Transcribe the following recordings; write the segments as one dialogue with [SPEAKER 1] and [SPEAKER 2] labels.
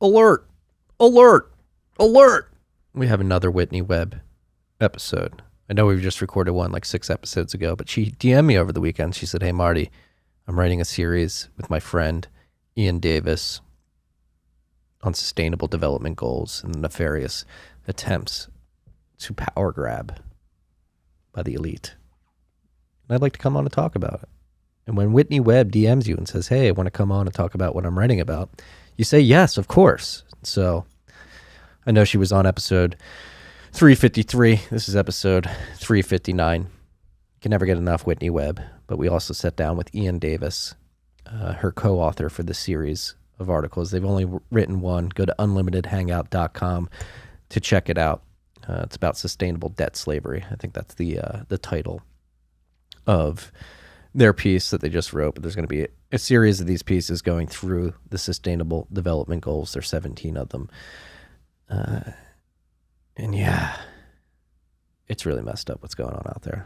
[SPEAKER 1] Alert! Alert! Alert! We have another Whitney Webb episode. I know we've just recorded one like 6 episodes ago, but she DM'd me over the weekend. She said, "Hey, Marty, I'm writing a series with my friend Ian Davis on sustainable development goals and nefarious attempts to power grab by the elite. And I'd like to come on and talk about it." And when Whitney Webb DMs you and says, "Hey, I want to come on and talk about what I'm writing about," you say, yes, of course. So I know she was on episode 353. This is episode 359. Can never get enough Whitney Webb. But we also sat down with Ian Davis, her co-author for this series of articles. They've only written one. Go to unlimitedhangout.com to check it out. It's about sustainable debt slavery. I think that's the title of their piece that they just wrote. But there's going to be a series of these pieces going through the Sustainable Development Goals. There's 17 of them. And yeah, it's really messed up what's going on out there.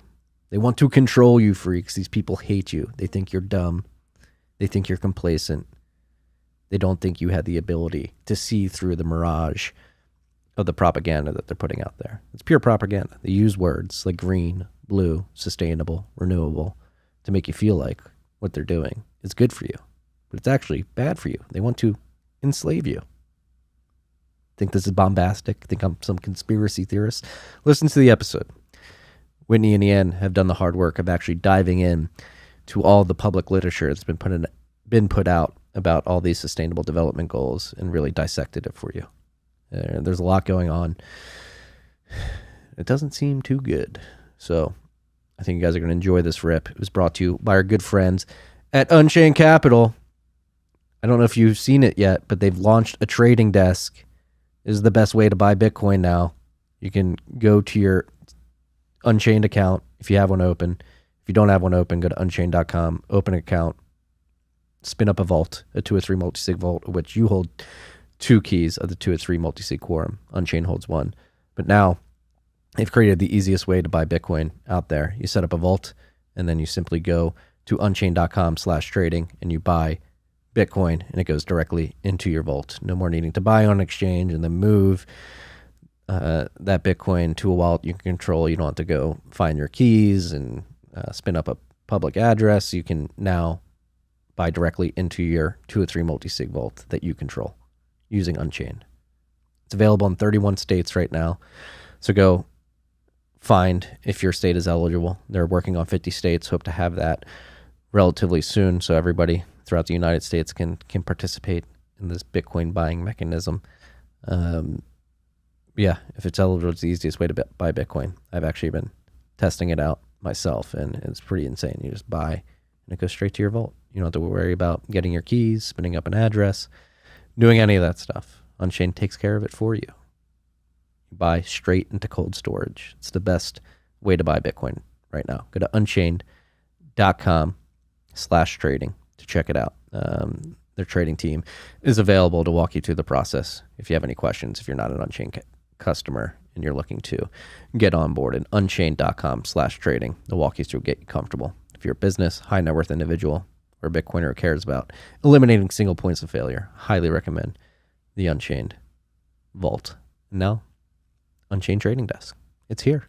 [SPEAKER 1] They want to control you, freaks. These people hate you. They think you're dumb. They think you're complacent. They don't think you had the ability to see through the mirage of the propaganda that they're putting out there. It's pure propaganda. They use words like green, blue, sustainable, renewable to make you feel like what they're doing is good for you, but it's actually bad for you. They want to enslave you. Think this is bombastic? Think I'm some conspiracy theorist? Listen to the episode. Whitney and Iain have done the hard work of actually diving in to all the public literature that's been put out about all these sustainable development goals and really dissected it for you. There's a lot going on. It doesn't seem too good. So I think you guys are going to enjoy this rip. It was brought to you by our good friends at Unchained Capital. I don't know if you've seen it yet, but they've launched a trading desk. This is the best way to buy Bitcoin now. You can go to your Unchained account if you have one open. If you don't have one open, go to unchained.com, open an account, spin up a vault, a 2 or 3 multi-sig vault, which you hold 2 keys of the 2 or 3 multi-sig quorum. Unchained holds 1. But now they've created the easiest way to buy Bitcoin out there. You set up a vault, and then you simply go to unchained.com/trading, and you buy Bitcoin, and it goes directly into your vault. No more needing to buy on exchange and then move that Bitcoin to a wallet you can control. You don't have to go find your keys and spin up a public address. You can now buy directly into your 2 or 3 multi-sig vault that you control using Unchained. It's available in 31 states right now. So go find if your state is eligible. They're working on 50 states. Hope to have that relatively soon so everybody throughout the United States can participate in this Bitcoin buying mechanism. Yeah, if it's eligible, it's the easiest way to buy Bitcoin. I've actually been testing it out myself, and it's pretty insane. You just buy, and it goes straight to your vault. You don't have to worry about getting your keys, spinning up an address, doing any of that stuff. Unchained takes care of it for you. You buy straight into cold storage. It's the best way to buy Bitcoin right now. Go to unchained.com/trading to check it out. Their trading team is available to walk you through the process if you have any questions, if you're not an Unchained customer and you're looking to get on board at unchained.com/trading. They'll walk you through, get you comfortable. If you're a business, high net worth individual, or a Bitcoiner who cares about eliminating single points of failure, highly recommend the Unchained Vault. And now, Unchained Trading Desk. It's here.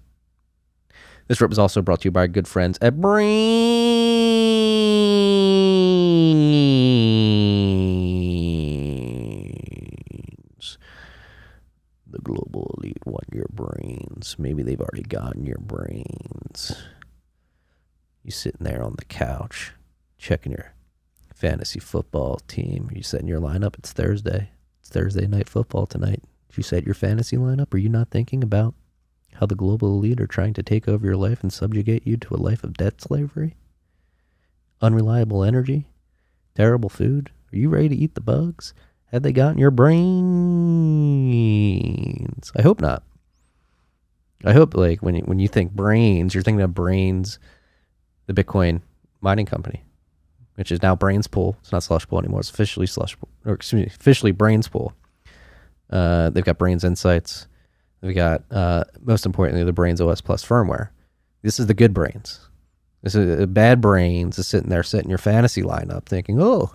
[SPEAKER 1] This rip is also brought to you by our good friends at Brains. The global elite want your brains. Maybe they've already gotten your brains. You sitting there on the couch, checking your fantasy football team. You setting your lineup. It's Thursday. It's Thursday night football tonight. Did you set your fantasy lineup? Are you not thinking about how the global elite are trying to take over your life and subjugate you to a life of debt slavery? Unreliable energy? Terrible food? Are you ready to eat the bugs? Have they gotten your brains? I hope not. I hope, like, when you think brains, you're thinking of Brains, the Bitcoin mining company, which is now Brainspool. It's not Slushpool anymore. It's officially officially Brainspool. They've got Brains Insights. They've got, most importantly, the Brains OS Plus firmware. This is the good brains. This is bad brains is sitting there setting your fantasy lineup thinking, oh,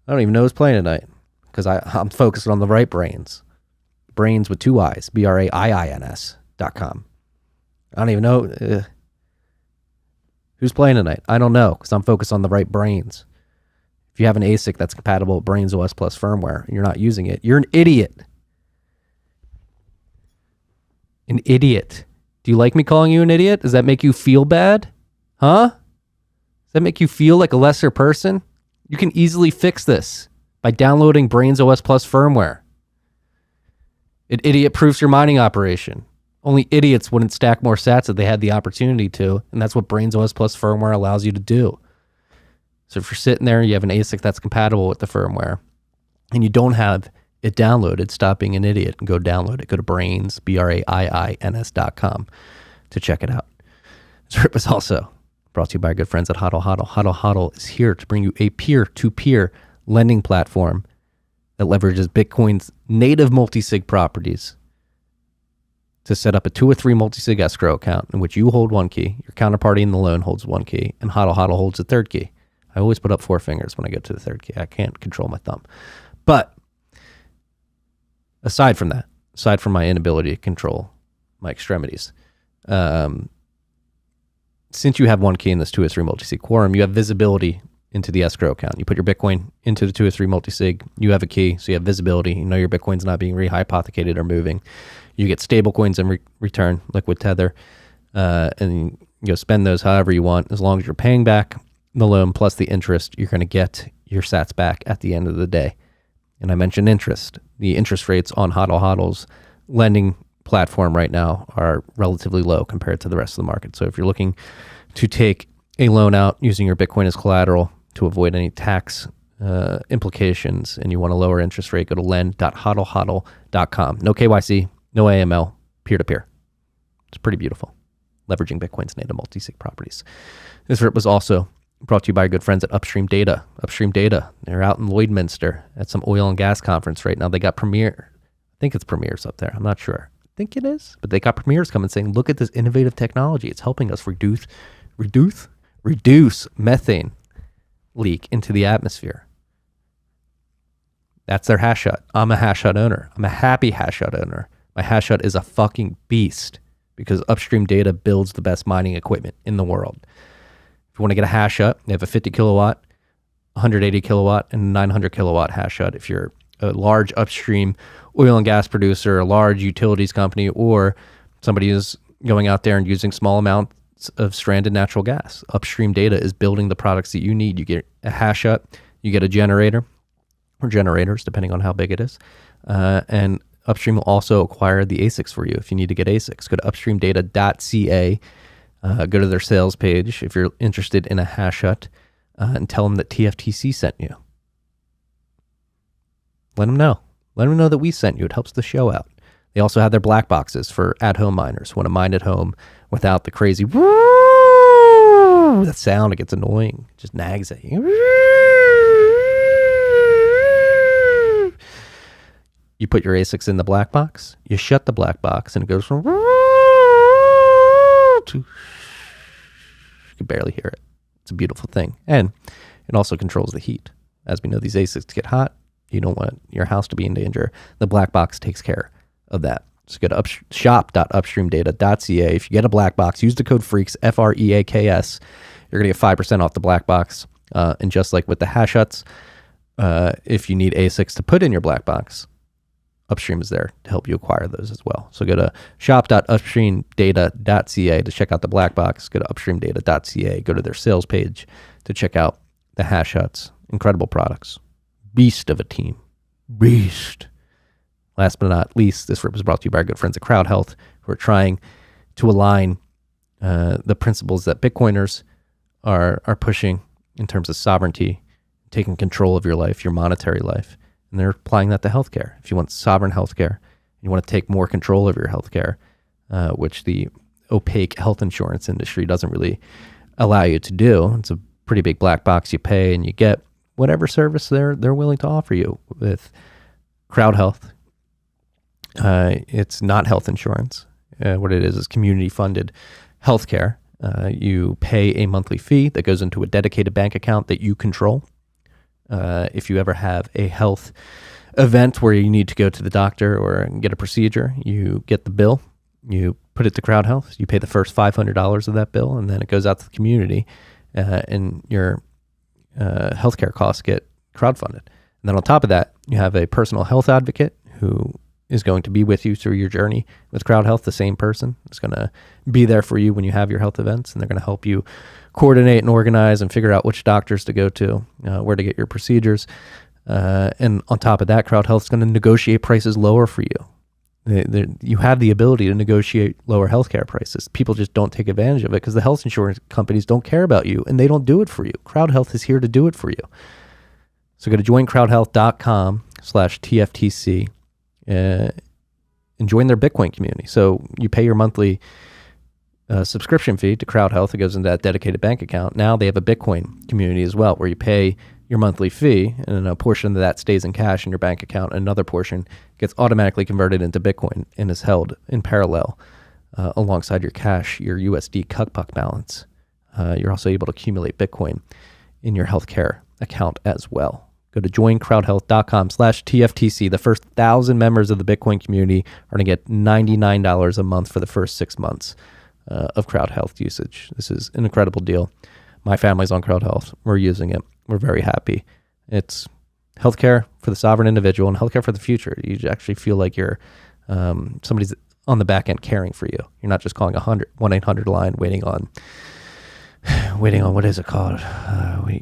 [SPEAKER 1] I don't even know who's playing tonight. because I'm focused on the right brains. Brains with 2 I's, BRAIINS.com. I don't even know who's playing tonight. I don't know, because I'm focused on the right brains. If you have an ASIC that's compatible with Brains OS plus firmware and you're not using it, you're an idiot. An idiot. Do you like me calling you an idiot? Does that make you feel bad? Huh? Does that make you feel like a lesser person? You can easily fix this by downloading Brains OS plus firmware. It idiot-proofs your mining operation. Only idiots wouldn't stack more sats if they had the opportunity to, and that's what Brains OS plus firmware allows you to do. So if you're sitting there, you have an ASIC that's compatible with the firmware, and you don't have it downloaded, stop being an idiot and go download it. Go to Brains, BRAIINS.com to check it out. This rip is also brought to you by our good friends at Hodl Hodl. Hodl Hodl is here to bring you a peer-to-peer lending platform that leverages Bitcoin's native multi-sig properties to set up a 2 or 3 multi-sig escrow account in which you hold 1 key, your counterparty in the loan holds 1 key, and Hodl Hodl holds the 3rd key. I always put up 4 fingers when I get to the 3rd key. I can't control my thumb. But aside from that, aside from my inability to control my extremities, since you have 1 key in this 2 or 3 multi-sig quorum, you have visibility into the escrow account. You put your Bitcoin into the 2 or 3 multi-sig, you have a key, so you have visibility. You know your Bitcoin's not being rehypothecated or moving. You get stable coins in return, liquid tether, and you spend those however you want. As long as you're paying back the loan plus the interest, you're going to get your sats back at the end of the day. And I mentioned interest. The interest rates on Hodl Hodl's lending platform right now are relatively low compared to the rest of the market. So if you're looking to take a loan out using your Bitcoin as collateral to avoid any tax implications and you want a lower interest rate, go to lend.hodlhodl.com. No KYC, no AML, peer-to-peer. It's pretty beautiful, leveraging Bitcoin's native multi-sig properties. This rip was also brought to you by our good friends at Upstream Data. Upstream Data, they're out in Lloydminster at some oil and gas conference right now. They got Premier. I think it's Premier's up there. I'm not sure. I think it is. But they got Premier's coming saying, look at this innovative technology. It's helping us reduce methane leak into the atmosphere. That's their hash hut. I'm a hash hut owner. I'm a happy hash hut owner. My hash hut is a fucking beast because Upstream Data builds the best mining equipment in the world. If you want to get a hash hut, they have a 50 kilowatt, 180 kilowatt, and 900 kilowatt hash hut. If you're a large upstream oil and gas producer, a large utilities company, or somebody who's going out there and using small amounts of stranded natural gas, Upstream Data is building the products that you need. You get a hash hut, you get a generator, or generators, depending on how big it is. And Upstream will also acquire the ASICs for you if you need to get ASICs. Go to upstreamdata.ca. Go to their sales page if you're interested in a hash hut and tell them that TFTC sent you. Let them know. Let them know that we sent you. It helps the show out. They also have their black boxes for at-home miners who want to mine at home without the crazy that sound. It gets annoying. It just nags at you. You put your ASICs in the black box. You shut the black box and it goes from to you can barely hear it. It's a beautiful thing. And it also controls the heat. As we know, these ASICs get hot. You don't want your house to be in danger. The black box takes care of that. So go to shop.upstreamdata.ca. If you get a black box, use the code FREAKS, FREAKS. You're going to get 5% off the black box. And just like with the hash huts, if you need ASICs to put in your black box, Upstream is there to help you acquire those as well. So go to shop.upstreamdata.ca to check out the black box. Go to upstreamdata.ca. Go to their sales page to check out the hash huts. Incredible products. Beast of a team. Beast. Last but not least, this rip is brought to you by our good friends at Crowd Health, who are trying to align the principles that Bitcoiners are pushing in terms of sovereignty, taking control of your life, your monetary life. And they're applying that to healthcare. If you want sovereign healthcare, you want to take more control of your healthcare, which the opaque health insurance industry doesn't really allow you to do. It's a pretty big black box. You pay and you get whatever service they're willing to offer you with Crowd Health. It's not health insurance. What it is community-funded healthcare. You pay a monthly fee that goes into a dedicated bank account that you control. If you ever have a health event where you need to go to the doctor or get a procedure, you get the bill, you put it to Crowd Health, you pay the first $500 of that bill, and then it goes out to the community, and your healthcare costs get crowdfunded. And then on top of that, you have a personal health advocate who is going to be with you through your journey with Crowd Health. The same person is going to be there for you when you have your health events, and they're going to help you coordinate and organize and figure out which doctors to go to, where to get your procedures. And on top of that, Crowd Health is going to negotiate prices lower for you. You have the ability to negotiate lower healthcare prices. People just don't take advantage of it because the health insurance companies don't care about you and they don't do it for you. Crowd Health is here to do it for you. So go to joincrowdhealth.com/TFTC and join their Bitcoin community. So you pay your monthly subscription fee to Crowd Health. It goes into that dedicated bank account. Now they have a Bitcoin community as well, where you pay your monthly fee, and a portion of that stays in cash in your bank account. Another portion gets automatically converted into Bitcoin and is held in parallel alongside your cash, your USD Cuckpuck balance. You're also able to accumulate Bitcoin in your healthcare account as well. Go to joincrowdhealth.com/TFTC. The first 1,000 members of the Bitcoin community are going to get $99 a month for the first 6 months of Crowd Health usage. This is an incredible deal. My family's on Crowd Health. We're using it. We're very happy. It's healthcare for the sovereign individual and healthcare for the future. You actually feel like you're somebody's on the back end caring for you. You're not just calling a 1-800 line waiting on what is it called? We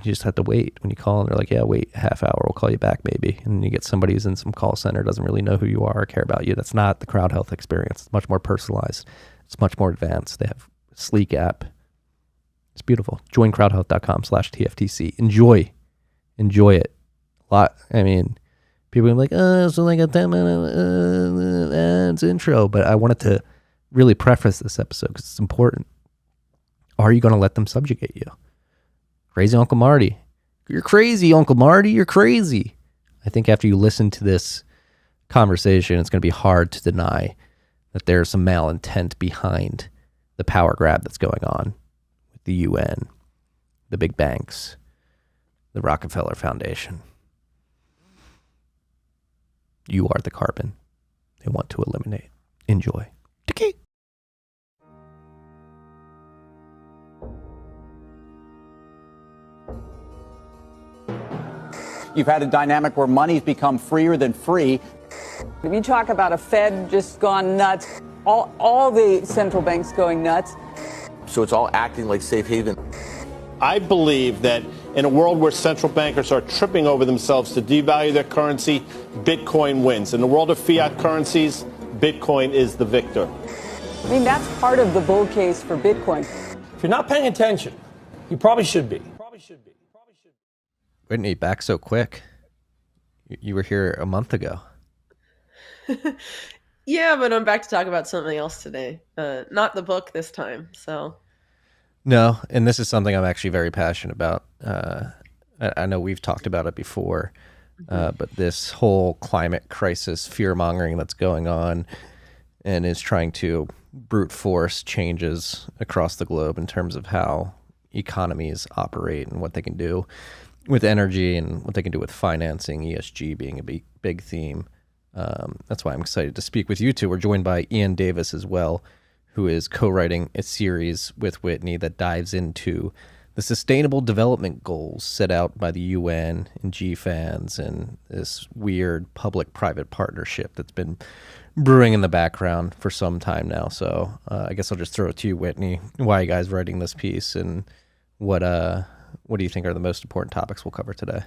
[SPEAKER 1] just have to wait. When you call and they're like, yeah, wait a half hour, we'll call you back maybe. And you get somebody who's in some call center, doesn't really know who you are or care about you. That's not the Crowd Health experience. It's much more personalized. It's much more advanced. They have a sleek app. It's beautiful. Join crowdhealth.com/TFTC. Enjoy it a lot. I mean, people are like, it's like a 10-minute ads intro, but I wanted to really preface this episode because it's important. Are you going to let them subjugate you? Crazy Uncle Marty. You're crazy, Uncle Marty. You're crazy. I think after you listen to this conversation, it's going to be hard to deny that there's some malintent behind the power grab that's going on with the UN, the big banks, the Rockefeller Foundation. You are the carbon they want to eliminate. Enjoy. Tiki.
[SPEAKER 2] You've had a dynamic where money's become freer than free.
[SPEAKER 3] If you talk about a Fed just gone nuts, all the central banks going nuts.
[SPEAKER 4] So it's all acting like safe haven.
[SPEAKER 5] I believe that in a world where central bankers are tripping over themselves to devalue their currency, Bitcoin wins. In the world of fiat currencies, Bitcoin is the victor.
[SPEAKER 3] I mean, that's part of the bull case for Bitcoin.
[SPEAKER 6] If you're not paying attention, you probably should be.
[SPEAKER 1] Whitney, back so quick. You were here a month ago.
[SPEAKER 7] Yeah, but I'm back to talk about something else today. Not the book this time, so.
[SPEAKER 1] No, and this is something I'm actually very passionate about. I know we've talked about it before, but this whole climate crisis, fear-mongering that's going on and is trying to brute force changes across the globe in terms of how economies operate and what they can do with energy and what they can do with financing, ESG being a big theme. That's why I'm excited to speak with you two. We're joined by Iain Davis as well, who is co-writing a series with Whitney that dives into the Sustainable Development Goals set out by the UN and GFANZ and this weird public-private partnership that's been brewing in the background for some time now. So I guess I'll just throw it to you, Whitney. Why are you guys writing this piece, and what do you think are the most important topics we'll cover today?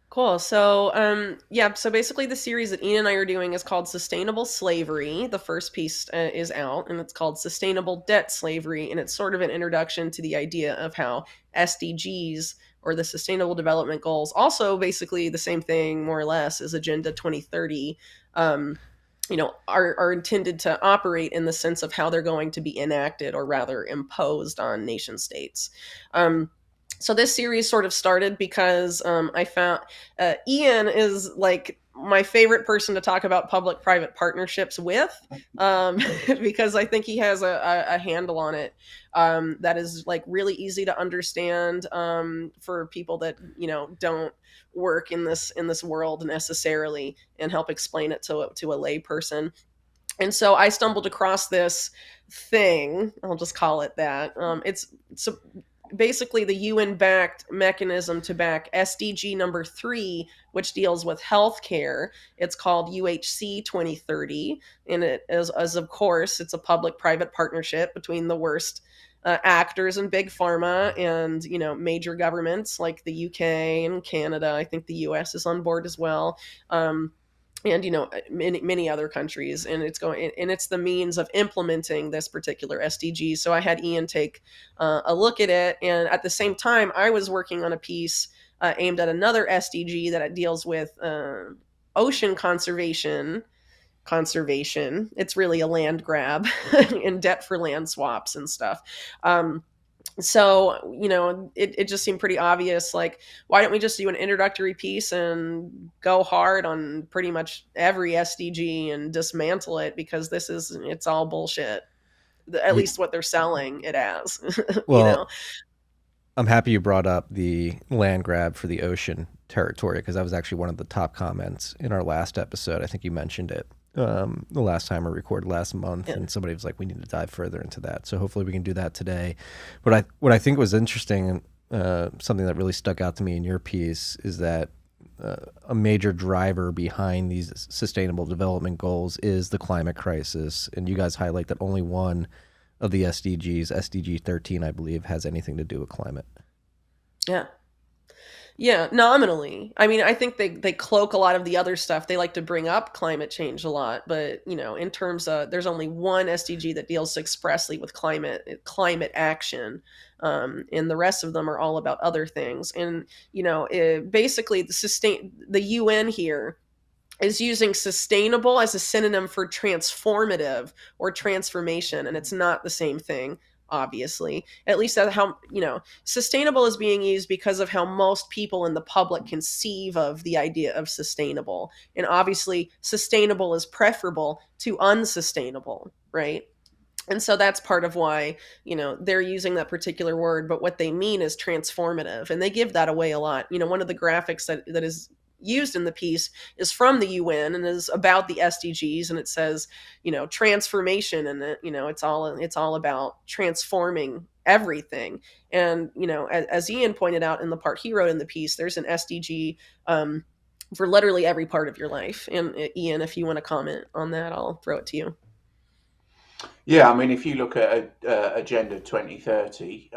[SPEAKER 7] Cool. So, so basically the series that Ian and I are doing is called Sustainable Slavery. The first piece is out, and it's called Sustainable Debt Slavery, and it's sort of an introduction to the idea of how SDGs, or the Sustainable Development Goals, also basically the same thing, more or less, as Agenda 2030, are intended to operate in the sense of how they're going to be enacted, or rather imposed on nation states. So this series sort of started because I found Ian is like my favorite person to talk about public-private partnerships with, because I think he has a handle on it that is like really easy to understand for people that don't work in this world necessarily, and help explain it to a lay person. And so I stumbled across this thing. I'll just call it that. It's basically the UN-backed mechanism to back SDG number 3, which deals with healthcare. It's called UHC 2030, and it is, as of course, it's a public-private partnership between the worst actors in big pharma and major governments like the UK and Canada. I think the US is on board as well. And many other countries, and it's the means of implementing this particular SDG. So I had Iain take a look at it, and at the same time I was working on a piece aimed at another SDG that deals with ocean conservation. It's really a land grab and debt for land swaps and stuff. So it just seemed pretty obvious, like, why don't we just do an introductory piece and go hard on pretty much every SDG and dismantle it, because it's all bullshit, at least what they're selling it as.
[SPEAKER 1] Well, I'm happy you brought up the land grab for the ocean territory, because that was actually one of the top comments in our last episode. I think you mentioned it the last time I recorded last month, and somebody was like, we need to dive further into that. So hopefully we can do that today. But what I think was interesting, something that really stuck out to me in your piece, is that a major driver behind these sustainable development goals is the climate crisis. And you guys highlight that only one of the SDGs, SDG 13, I believe, has anything to do with climate.
[SPEAKER 7] Yeah, nominally. I mean, I think they cloak a lot of the other stuff. They like to bring up climate change a lot, but in terms of, there's only one SDG that deals expressly with climate action, and the rest of them are all about other things. And basically, the UN here is using sustainable as a synonym for transformative or transformation, and it's not the same thing. Obviously, at least that's how sustainable is being used because of how most people in the public conceive of the idea of sustainable. And obviously sustainable is preferable to unsustainable, right? And so that's part of why they're using that particular word, but what they mean is transformative, and they give that away a lot. One of the graphics that is used in the piece is from the UN and is about the SDGs, and it says transformation, and it's all about transforming everything. And as Iain pointed out in the part he wrote in the piece, there's an SDG for literally every part of your life. And Iain, if you want to comment on that, I'll throw it to you.
[SPEAKER 8] Yeah, I mean, if you look at Agenda 2030,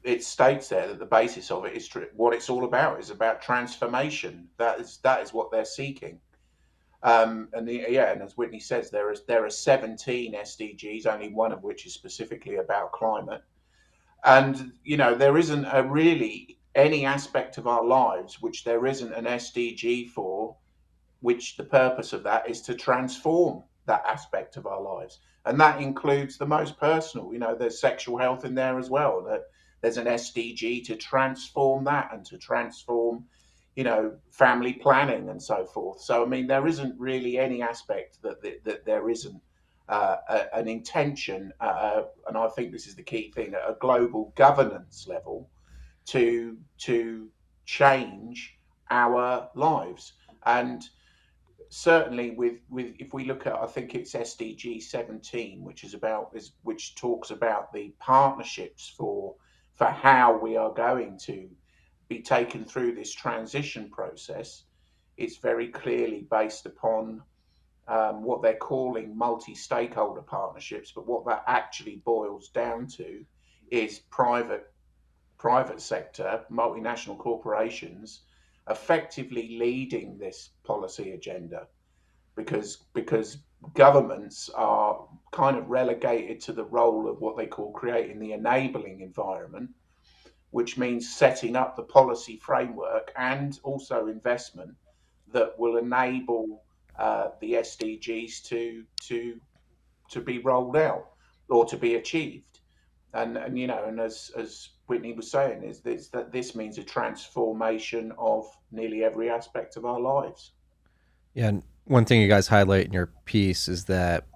[SPEAKER 8] it states there that the basis of it is what it's all about is about transformation. That is what they're seeking. And as Whitney says, there are 17 SDGs, only one of which is specifically about climate. And there isn't really any aspect of our lives which there isn't an SDG for, which the purpose of that is to transform that aspect of our lives. And that includes the most personal. There's sexual health in there as well. That there's an SDG to transform that and to transform, family planning and so forth. So, I mean, there isn't really any aspect that there isn't an intention, and I think this is the key thing, at a global governance level to change our lives. And certainly with if we look at, I think it's SDG 17, which talks about the partnerships for how we are going to be taken through this transition process. It's very clearly based upon what they're calling multi-stakeholder partnerships, but what that actually boils down to is private sector, multinational corporations effectively leading this policy agenda, because governments are kind of relegated to the role of what they call creating the enabling environment, which means setting up the policy framework and also investment that will enable the SDGs to be rolled out or to be achieved. And you know, and as Whitney was saying, is that this means a transformation of nearly every aspect of our lives.
[SPEAKER 1] Yeah, and one thing you guys highlight in your piece is that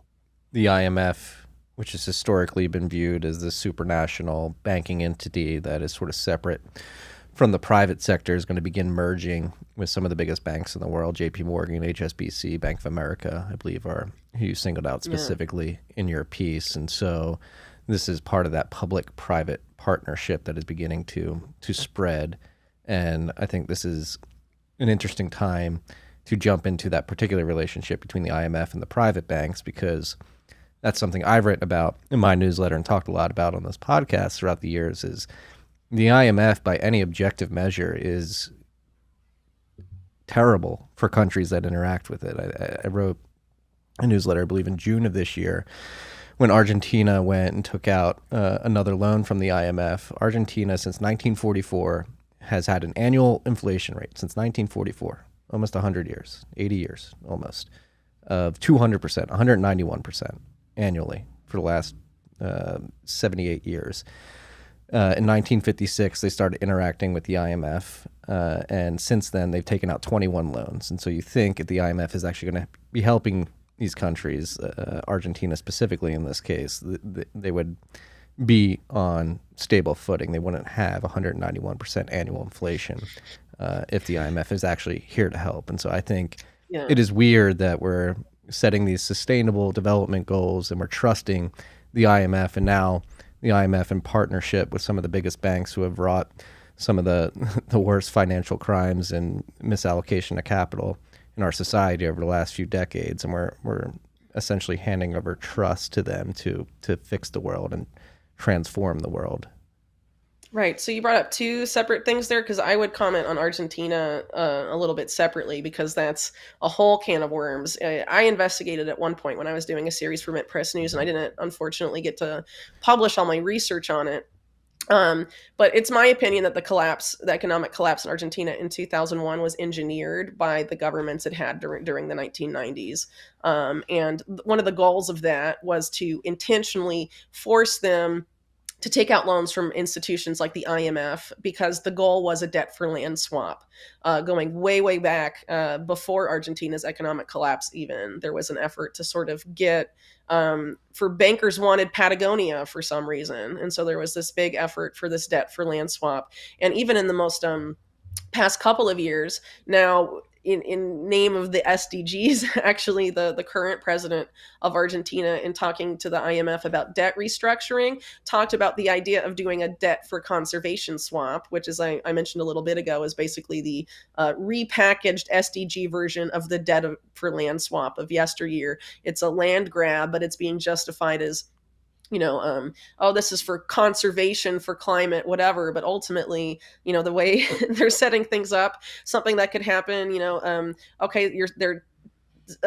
[SPEAKER 1] the IMF, which has historically been viewed as the supranational banking entity that is sort of separate from the private sector, is going to begin merging with some of the biggest banks in the world. JP Morgan, HSBC, Bank of America, I believe, are who you singled out specifically in your piece. And so this is part of that public-private partnership that is beginning to spread. And I think this is an interesting time to jump into that particular relationship between the IMF and the private banks, because that's something I've written about in my newsletter and talked a lot about on this podcast throughout the years. Is the IMF, by any objective measure, is terrible for countries that interact with it. I wrote a newsletter, I believe, in June of this year, when Argentina went and took out another loan from the IMF. Argentina, since 1944, has had an annual inflation rate since 1944, almost 100 years, 80 years almost, of 200%, 191% annually for the last 78 years. In 1956, they started interacting with the IMF, and since then, they've taken out 21 loans. And so you think if the IMF is actually going to be helping these countries, Argentina specifically in this case, they would be on stable footing. They wouldn't have 191% annual inflation if the IMF is actually here to help. And so I think it is weird that we're setting these sustainable development goals and we're trusting the IMF, and now the IMF in partnership with some of the biggest banks who have wrought some of the worst financial crimes and misallocation of capital in our society over the last few decades, and we're essentially handing over trust to them to fix the world and transform the world.
[SPEAKER 7] Right. So you brought up two separate things there, because I would comment on Argentina a little bit separately, because that's a whole can of worms. I investigated at one point when I was doing a series for Mint Press News, and I didn't unfortunately get to publish all my research on it. But it's my opinion that the economic collapse in Argentina in 2001 was engineered by the governments it had during the 1990s. And one of the goals of that was to intentionally force them to take out loans from institutions like the IMF, because the goal was a debt for land swap. Going way, way back before Argentina's economic collapse even, there was an effort to sort of get, for bankers wanted Patagonia for some reason. And so there was this big effort for this debt for land swap. And even in the most past couple of years now, in name of the SDGs, actually the current president of Argentina, in talking to the IMF about debt restructuring, talked about the idea of doing a debt for conservation swap, which, as I mentioned a little bit ago, is basically the repackaged SDG version of the debt for land swap of yesteryear. It's a land grab, but it's being justified as, oh, this is for conservation, for climate, whatever. But ultimately, the way they're setting things up, something that could happen, okay, they're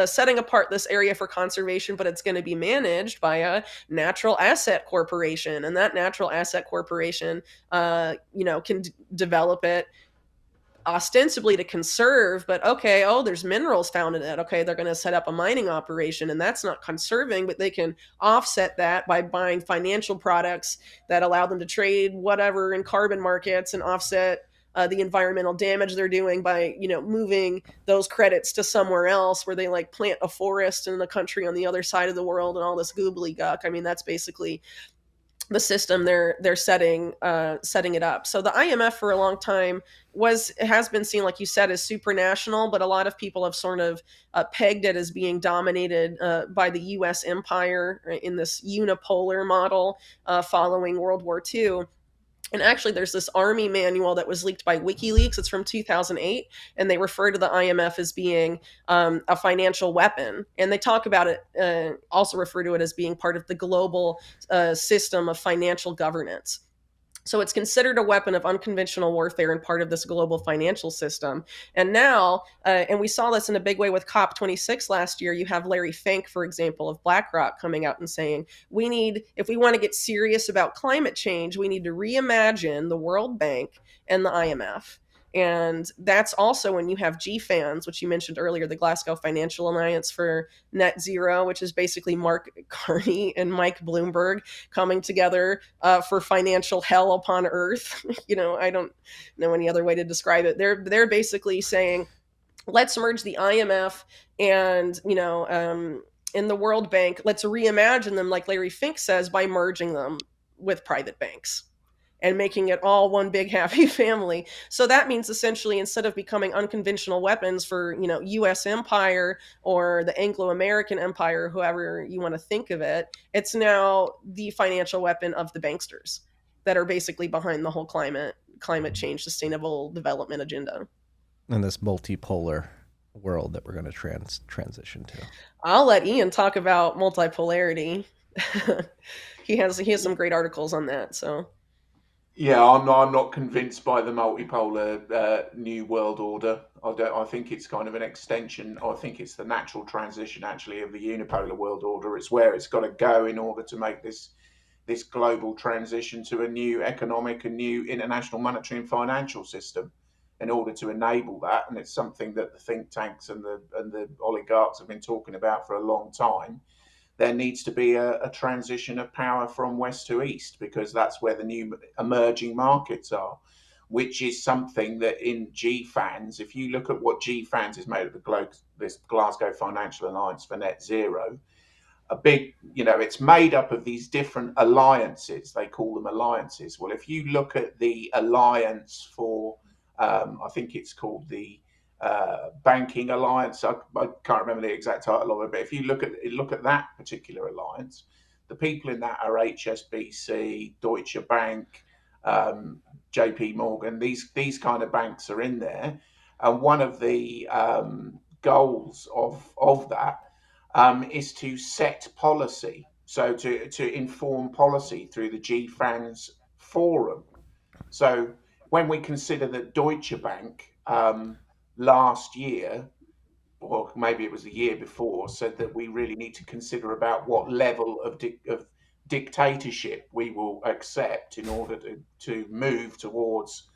[SPEAKER 7] setting apart this area for conservation, but it's going to be managed by a natural asset corporation. And that natural asset corporation, can develop it ostensibly to conserve, but okay, oh, there's minerals found in it. Okay, they're going to set up a mining operation, and that's not conserving, but they can offset that by buying financial products that allow them to trade whatever in carbon markets and offset the environmental damage they're doing by, moving those credits to somewhere else where they like plant a forest in a country on the other side of the world and all this gobbledygook. I mean, that's basically the system they're setting it up. So the IMF for a long time has been seen, like you said, as supranational, but a lot of people have sort of pegged it as being dominated by the U.S. empire in this unipolar model following World War II. And actually, there's this army manual that was leaked by WikiLeaks. It's from 2008, and they refer to the IMF as being a financial weapon. And they talk about it, also refer to it as being part of the global system of financial governance. So it's considered a weapon of unconventional warfare and part of this global financial system. And now, and we saw this in a big way with COP26 last year, you have Larry Fink, for example, of BlackRock coming out and saying, if we want to get serious about climate change, we need to reimagine the World Bank and the IMF. And that's also when you have GFANs, which you mentioned earlier, the Glasgow Financial Alliance for Net Zero, which is basically Mark Carney and Mike Bloomberg coming together for financial hell upon earth. I don't know any other way to describe it. They're basically saying, let's merge the IMF and, in the World Bank, let's reimagine them, like Larry Fink says, by merging them with private banks and making it all one big happy family. So that means essentially, instead of becoming unconventional weapons for, US empire or the Anglo-American empire, whoever you want to think of it, it's now the financial weapon of the banksters that are basically behind the whole climate change, sustainable development agenda.
[SPEAKER 1] In this multipolar world that we're going to transition to.
[SPEAKER 7] I'll let Iain talk about multipolarity. he has some great articles on that. So
[SPEAKER 8] yeah, I'm not convinced by the multipolar new world order. I think it's kind of an extension. I think it's the natural transition actually of the unipolar world order. It's where it's got to go in order to make this global transition to a new economic and new international monetary and financial system. In order to enable that, and it's something that the think tanks and the oligarchs have been talking about for a long time, there needs to be a transition of power from west to east, because that's where the new emerging markets are, which is something that in GFANs, if you look at what GFANs is made of, this Glasgow Financial Alliance for Net Zero, a big, it's made up of these different alliances. They call them alliances. Well, if you look at the alliance for I think it's called the Banking Alliance. I can't remember the exact title of it, but if you look at that particular alliance, the people in that are HSBC, Deutsche Bank, JP Morgan. These kind of banks are in there, and one of the goals of that is to set policy. So to inform policy through the GFANs forum. So when we consider that Deutsche Bank last year, or maybe it was the year before, said that we really need to consider about what level of dictatorship we will accept in order to move towards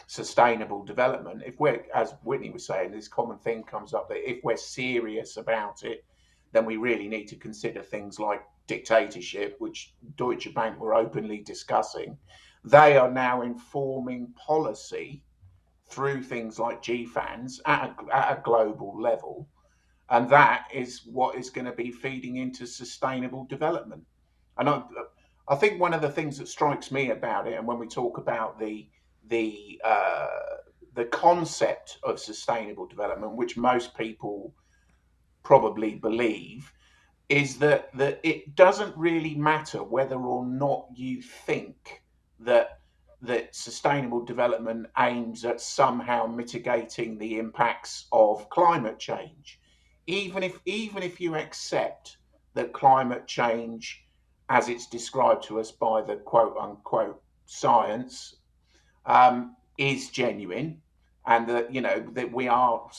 [SPEAKER 8] sustainable development. If we're, as Whitney was saying, this common thing comes up that if we're serious about it, then we really need to consider things like dictatorship, which Deutsche Bank were openly discussing. They are now informing policy through things like GFANs at a global level. And that is what is going to be feeding into sustainable development. And I think one of the things that strikes me about it, and when we talk about the concept of sustainable development, which most people probably believe, is that it doesn't really matter whether or not you think that sustainable development aims at somehow mitigating the impacts of climate change. Even if you accept that climate change, as it's described to us by the quote unquote science, is genuine, and that that we are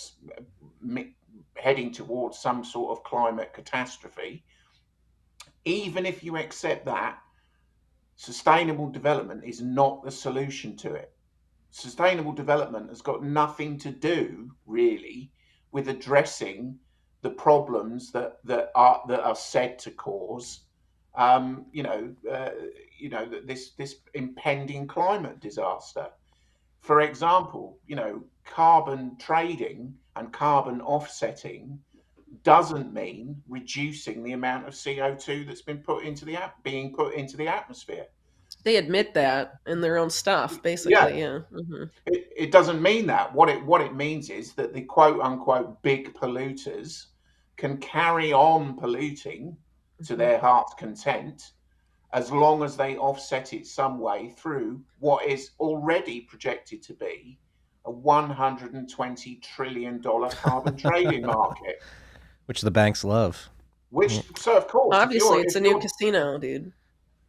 [SPEAKER 8] heading towards some sort of climate catastrophe, even if you accept that, sustainable development is not the solution to it. Sustainable development has got nothing to do really with addressing the problems that are said to cause this impending climate disaster. For example, carbon trading and carbon offsetting doesn't mean reducing the amount of CO2 that's been being put into the atmosphere.
[SPEAKER 7] They admit that in their own stuff, basically. Yeah. Mm-hmm.
[SPEAKER 8] It doesn't mean that. What it means is that the quote unquote big polluters can carry on polluting to their heart's content, as long as they offset it some way through what is already projected to be a $120 trillion carbon trading market.
[SPEAKER 1] Which the banks love.
[SPEAKER 8] So of course,
[SPEAKER 7] obviously, it's a new casino, dude.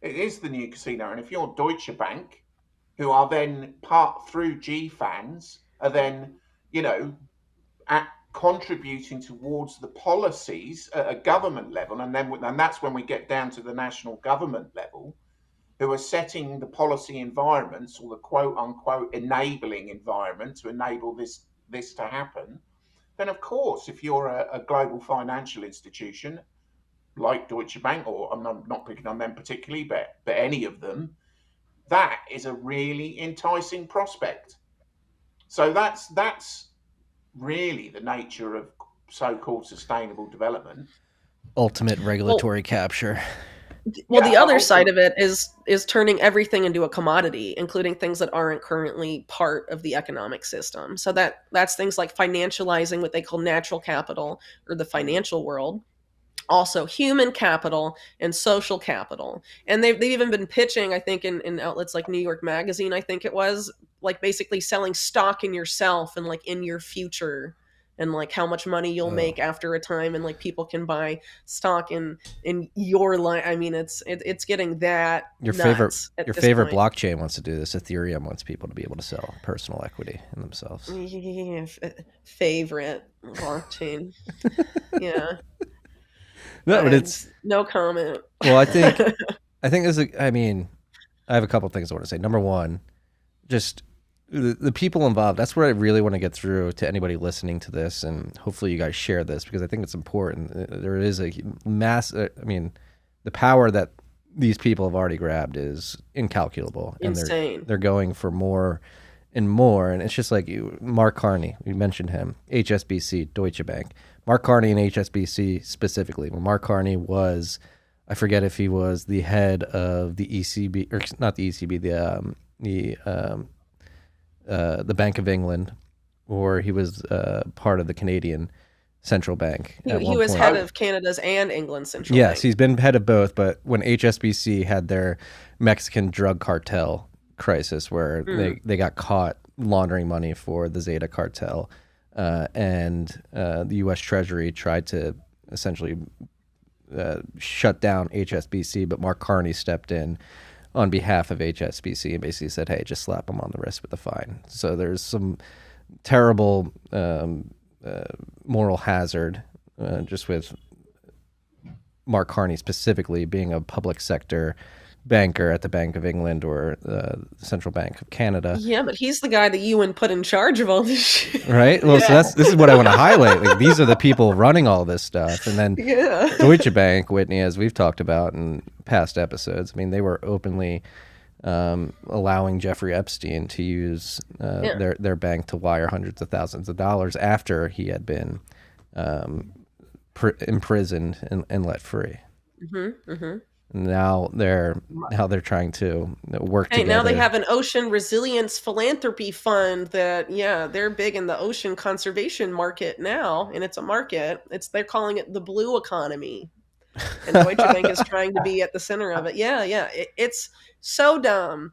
[SPEAKER 8] It is the new casino, and if you're Deutsche Bank, who are then part through GFANs, are then contributing towards the policies at a government level, and that's when we get down to the national government level, who are setting the policy environments or the quote unquote enabling environment to enable this to happen, then of course, if you're a global financial institution like Deutsche Bank, or I'm not picking on them particularly, but any of them, that is a really enticing prospect. So that's really the nature of so-called sustainable development.
[SPEAKER 1] Ultimate regulatory capture.
[SPEAKER 7] Well, the other side of it is turning everything into a commodity, including things that aren't currently part of the economic system. So that's things like financializing what they call natural capital, or the financial world. Also human capital and social capital. And they've even been pitching, I think, in outlets like New York Magazine, I think it was, like basically selling stock in yourself and like in your future, and like how much money you'll make after a time, and like people can buy stock in your life. I mean, it's getting that
[SPEAKER 1] your
[SPEAKER 7] nuts
[SPEAKER 1] favorite blockchain wants to do this. Ethereum wants people to be able to sell personal equity in themselves.
[SPEAKER 7] Favorite blockchain. Yeah.
[SPEAKER 1] No, but it's
[SPEAKER 7] no comment.
[SPEAKER 1] Well, I think this is, I mean, I have a couple of things I want to say. Number one, just the people involved. That's what I really want to get through to anybody listening to this, and hopefully you guys share this, because I think it's important. There is a the power that these people have already grabbed is incalculable.
[SPEAKER 7] Insane.
[SPEAKER 1] And they're going for more and more. And it's just like Mark Carney, we mentioned him, HSBC, Deutsche Bank. Mark Carney and HSBC specifically. When Mark Carney was, I forget if he was the head of the ECB, or not the ECB, the Bank of England, or he was part of the Canadian Central Bank.
[SPEAKER 7] He was head of Canada's and England's Central Bank.
[SPEAKER 1] Yes, he's been head of both, but when HSBC had their Mexican drug cartel crisis, where they got caught laundering money for the Zeta cartel, and the U.S. Treasury tried to essentially shut down HSBC, but Mark Carney stepped in on behalf of HSBC and basically said, hey, just slap them on the wrist with a fine. So there's some terrible moral hazard just with Mark Carney specifically being a public sector banker at the Bank of England or the Central Bank of Canada.
[SPEAKER 7] Yeah, but he's the guy that Ewan put in charge of all this shit.
[SPEAKER 1] Right? Well, so this is what I want to highlight. Like, these are the people running all this stuff. And then Deutsche Bank, Whitney, as we've talked about in past episodes, I mean, they were openly allowing Jeffrey Epstein to use their bank to wire hundreds of thousands of dollars after he had been imprisoned and let free. Now they're trying to work together.
[SPEAKER 7] Now they have an ocean resilience philanthropy fund that, they're big in the ocean conservation market now, and it's a market. They're calling it the blue economy, and Deutsche Bank is trying to be at the center of it. It's so dumb.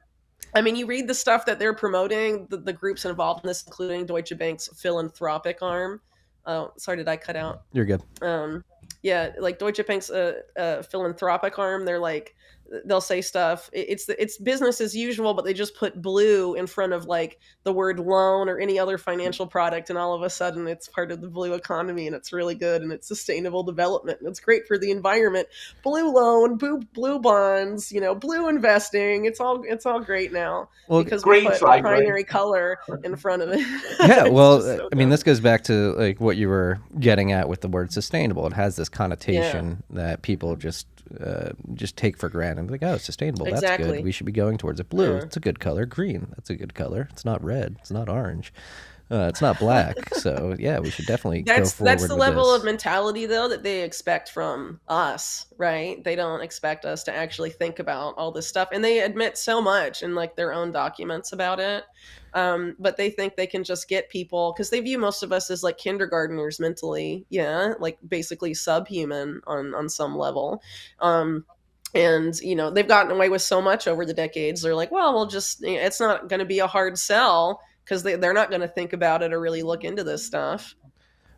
[SPEAKER 7] I mean, you read the stuff that they're promoting, the groups involved in this, including Deutsche Bank's philanthropic arm. Oh, sorry, did I cut out?
[SPEAKER 1] You're good.
[SPEAKER 7] Like Deutsche Bank's philanthropic arm, they'll say stuff. It's business as usual, but they just put blue in front of like the word loan or any other financial product, and all of a sudden it's part of the blue economy, and it's really good, and it's sustainable development, and it's great for the environment. Blue loan, blue bonds, blue investing. It's all great now because we put a primary color in front of it.
[SPEAKER 1] Yeah, well, so I mean, this goes back to like what you were getting at with the word sustainable. It has this connotation that people just take for granted. Like, oh, sustainable, that's good. We should be going towards it. Blue, it's a good color. Green, that's a good color. It's not red. It's not orange. It's not black. So we should definitely go forward. That's the
[SPEAKER 7] level of mentality, though, that they expect from us, right? They don't expect us to actually think about all this stuff, and they admit so much in like their own documents about it. But they think they can just get people, because they view most of us as like kindergartners mentally, like basically subhuman on some level. And they've gotten away with so much over the decades. They're like, well, we'll just, it's not going to be a hard sell, because they're not going to think about it or really look into this stuff.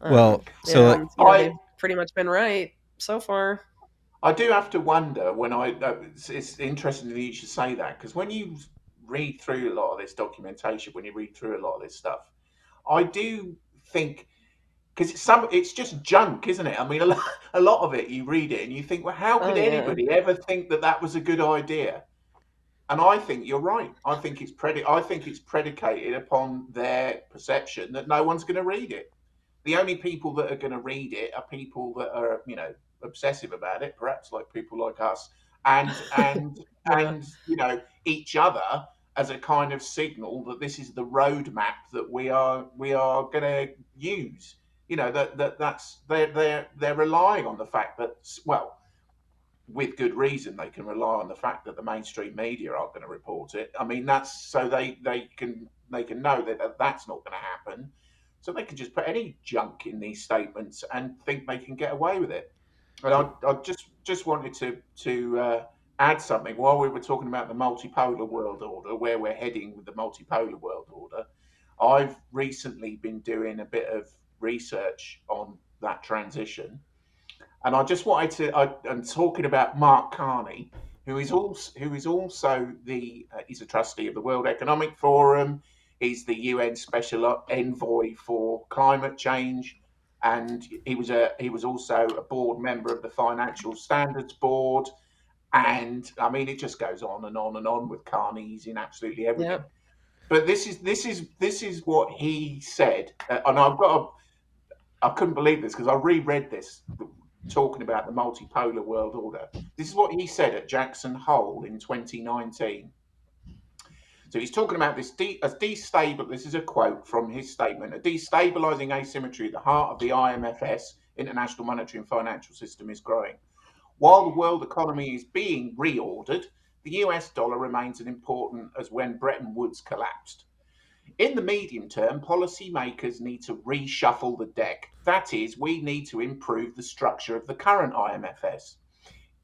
[SPEAKER 7] They've pretty much been right so far.
[SPEAKER 8] I do have to wonder it's interesting that you should say that, because when you read through a lot of this documentation, when you read through a lot of this stuff, I do think, because it's just junk, isn't it? I mean, a lot of it, you read it and you think, well, how could anybody ever think that was a good idea? And I think you're right. I think it's predicated upon their perception that no one's going to read it. The only people that are going to read it are people that are, obsessive about it, perhaps like people like us, and
[SPEAKER 7] Yeah.
[SPEAKER 8] each other as a kind of signal that this is the roadmap that we are going to use. That's they're relying on the fact that, well, with good reason, they can rely on the fact that the mainstream media aren't going to report it. I mean, that's so they can know that that's not going to happen. So they can just put any junk in these statements and think they can get away with it. And I just wanted to add something while we were talking about the multipolar world order, where we're heading with the multipolar world order. I've recently been doing a bit of research on that transition. And I just wanted to. I'm talking about Mark Carney, who is also he's a trustee of the World Economic Forum. He's the UN Special Envoy for Climate Change, and he was also a board member of the Financial Standards Board. And I mean, it just goes on and on and on with Carney. He's in absolutely everything.
[SPEAKER 7] Yep.
[SPEAKER 8] But this is what he said, and I couldn't believe this because I reread this, talking about the multipolar world order. This is what he said at Jackson Hole in 2019. So he's talking about this this is a quote from his statement: "A destabilizing asymmetry at the heart of the IMFS, International Monetary and Financial System, is growing. While the world economy is being reordered, the US dollar remains as important as when Bretton Woods collapsed. In the medium term, policymakers need to reshuffle the deck. That is, we need to improve the structure of the current IMFS.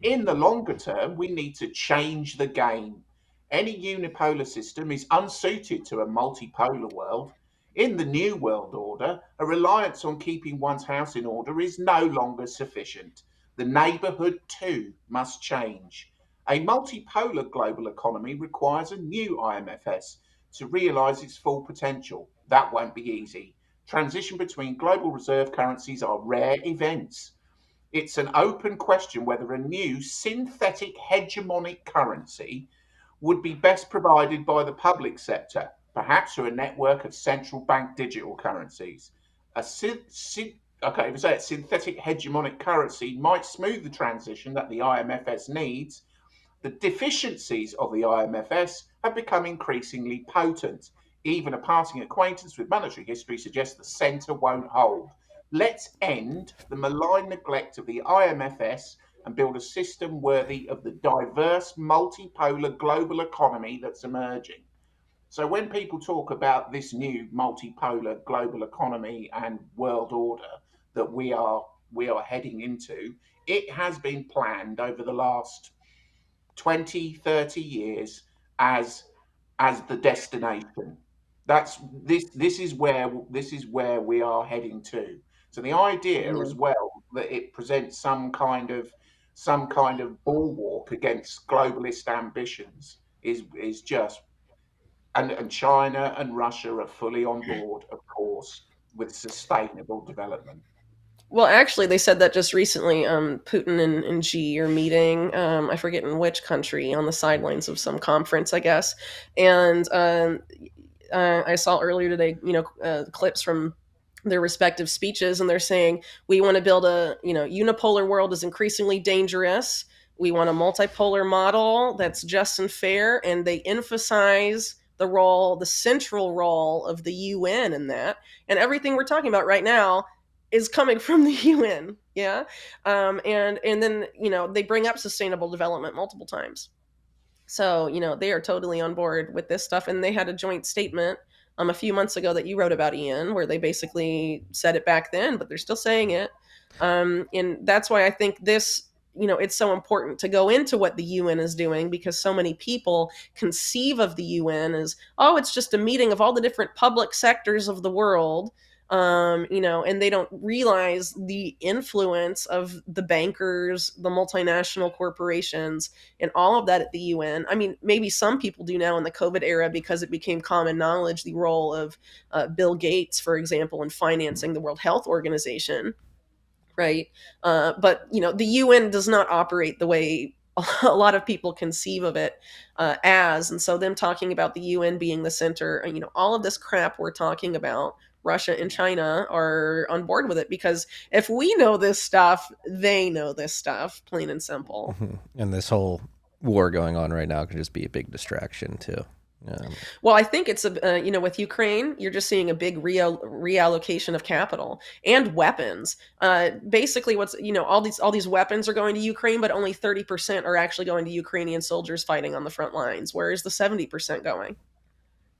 [SPEAKER 8] In the longer term, we need to change the game. Any unipolar system is unsuited to a multipolar world. In the new world order, a reliance on keeping one's house in order is no longer sufficient. The neighbourhood too must change. A multipolar global economy requires a new IMFS to realise its full potential. That won't be easy. Transition between global reserve currencies are rare events. It's an open question whether a new synthetic hegemonic currency would be best provided by the public sector, perhaps through a network of central bank digital currencies. Synthetic hegemonic currency might smooth the transition that the IMFS needs. The deficiencies of the IMFS have become increasingly potent. Even a passing acquaintance with monetary history suggests the centre won't hold. Let's end the malign neglect of the IMFS and build a system worthy of the diverse multipolar global economy that's emerging." So when people talk about this new multipolar global economy and world order that we are heading into, it has been planned over the last 20, 30 years as the destination. This is where we are heading to. So the idea as well that it presents some kind of bulwark against globalist ambitions is just, and China and Russia are fully on board, of course, with sustainable development.
[SPEAKER 7] Well, actually, they said that just recently. Putin and Xi are meeting. I forget in which country, on the sidelines of some conference, I guess. And I saw earlier today, clips from their respective speeches, and they're saying we want to build a unipolar world is increasingly dangerous. We want a multipolar model that's just and fair, and they emphasize the central role of the UN in that. And everything we're talking about right now is coming from the UN. Yeah. And then, they bring up sustainable development multiple times. So, they are totally on board with this stuff. And they had a joint statement a few months ago that you wrote about, Ian, where they basically said it back then, but they're still saying it. And that's why I think this, it's so important to go into what the UN is doing, because so many people conceive of the UN as, oh, it's just a meeting of all the different public sectors of the world. And they don't realize the influence of the bankers, the multinational corporations, and all of that at the UN. I mean, maybe some people do now in the COVID era, because it became common knowledge, the role of Bill Gates, for example, in financing the World Health Organization, right? But, the UN does not operate the way a lot of people conceive of it as. And so them talking about the UN being the center, all of this crap we're talking about, Russia and China are on board with it, because if we know this stuff, they know this stuff, plain and simple.
[SPEAKER 1] And this whole war going on right now can just be a big distraction too.
[SPEAKER 7] Well, I think it's with Ukraine, you're just seeing a big reallocation of capital and weapons. Basically, what's all these weapons are going to Ukraine, but only 30% are actually going to Ukrainian soldiers fighting on the front lines. Where is the 70% going?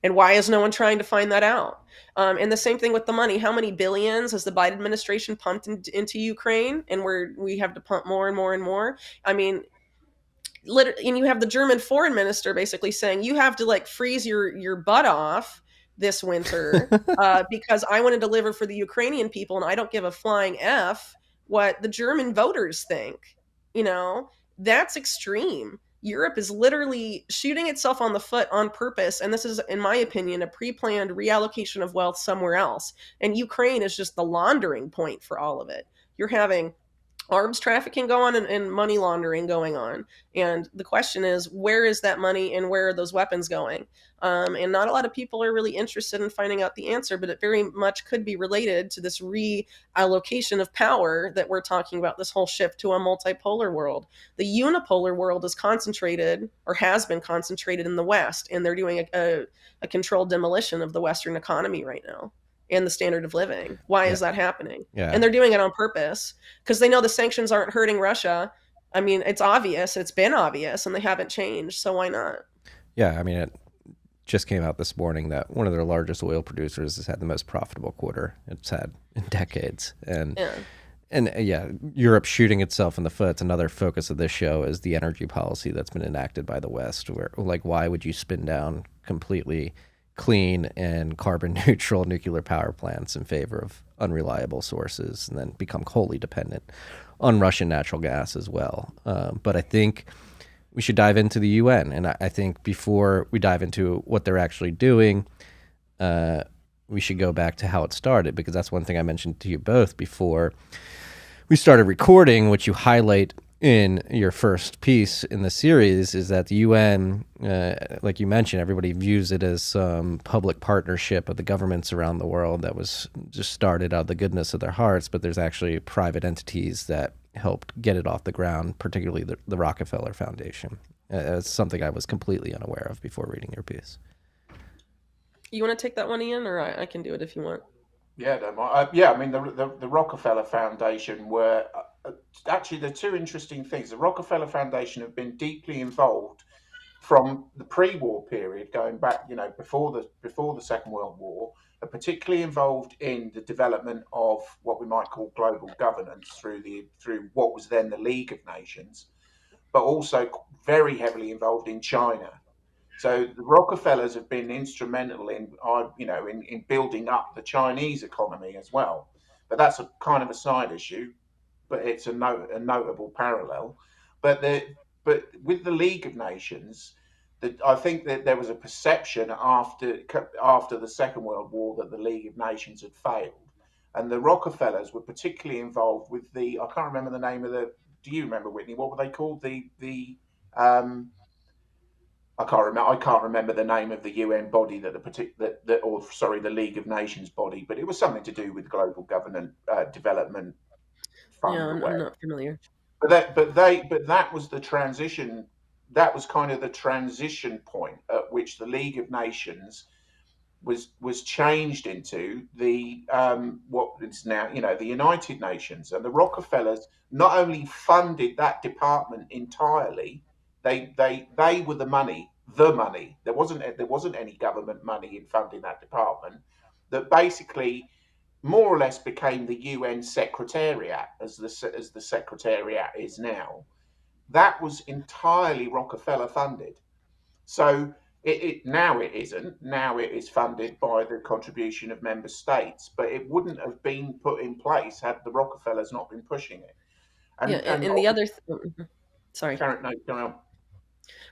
[SPEAKER 7] And why is no one trying to find that out? And the same thing with the money. How many billions has the Biden administration pumped into Ukraine? And we have to pump more and more and more. I mean, and you have the German foreign minister basically saying you have to like freeze your butt off this winter because I want to deliver for the Ukrainian people, and I don't give a flying F what the German voters think. That's extreme. Europe is literally shooting itself on the foot on purpose, and this is, in my opinion, a pre-planned reallocation of wealth somewhere else. And Ukraine is just the laundering point for all of it. You're having arms trafficking going on and money laundering going on. And the question is, where is that money and where are those weapons going? And not a lot of people are really interested in finding out the answer, but it very much could be related to this reallocation of power that we're talking about, this whole shift to a multipolar world. The unipolar world is concentrated, or has been concentrated, in the West, and they're doing a controlled demolition of the Western economy right now and the standard of living. Why is that happening?
[SPEAKER 1] Yeah.
[SPEAKER 7] And they're doing it on purpose because they know the sanctions aren't hurting Russia. I mean, it's obvious. It's been obvious, and they haven't changed. So why not?
[SPEAKER 1] Yeah, I mean, it just came out this morning that one of their largest oil producers has had the most profitable quarter it's had in decades. And Europe shooting itself in the foot. Another focus of this show is the energy policy that's been enacted by the West, where, like, why would you spin down completely clean and carbon neutral nuclear power plants in favor of unreliable sources and then become wholly dependent on Russian natural gas as well. But I think we should dive into the UN. And I think before we dive into what they're actually doing, we should go back to how it started, because that's one thing I mentioned to you both before we started recording, which you highlight in your first piece in the series, is that the UN, like you mentioned, everybody views it as some public partnership of the governments around the world that was just started out of the goodness of their hearts, but there's actually private entities that helped get it off the ground, particularly the Rockefeller Foundation. It's something I was completely unaware of before reading your piece.
[SPEAKER 7] You want to take that one, Ian, or I can do it if you want?
[SPEAKER 8] Yeah, I mean, the Rockefeller Foundation were actually the two interesting things. The Rockefeller Foundation have been deeply involved from the pre-war period, going back, before the Second World War, are particularly involved in the development of what we might call global governance through what was then the League of Nations, but also very heavily involved in China. So the Rockefellers have been instrumental in building up the Chinese economy as well. But that's a kind of a side issue, but it's a notable parallel. But with the League of Nations, I think that there was a perception after the Second World War that the League of Nations had failed, and the Rockefellers were particularly involved with I can't remember the name of the. Do you remember, Whitney? What were they called? I can't remember the name of the UN body the League of Nations body, but it was something to do with global governance development fund.
[SPEAKER 7] Yeah, I'm not familiar.
[SPEAKER 8] But that was the transition. That was kind of the transition point at which the League of Nations was changed into the what is now the United Nations. And the Rockefellers not only funded that department entirely. They were the money. There wasn't any government money in funding that department. That basically, more or less, became the UN Secretariat as the Secretariat is now. That was entirely Rockefeller funded. So now it isn't. Now it is funded by the contribution of member states. But it wouldn't have been put in place had the Rockefellers not been pushing it.
[SPEAKER 7] And the other. Sorry.
[SPEAKER 8] Carry on.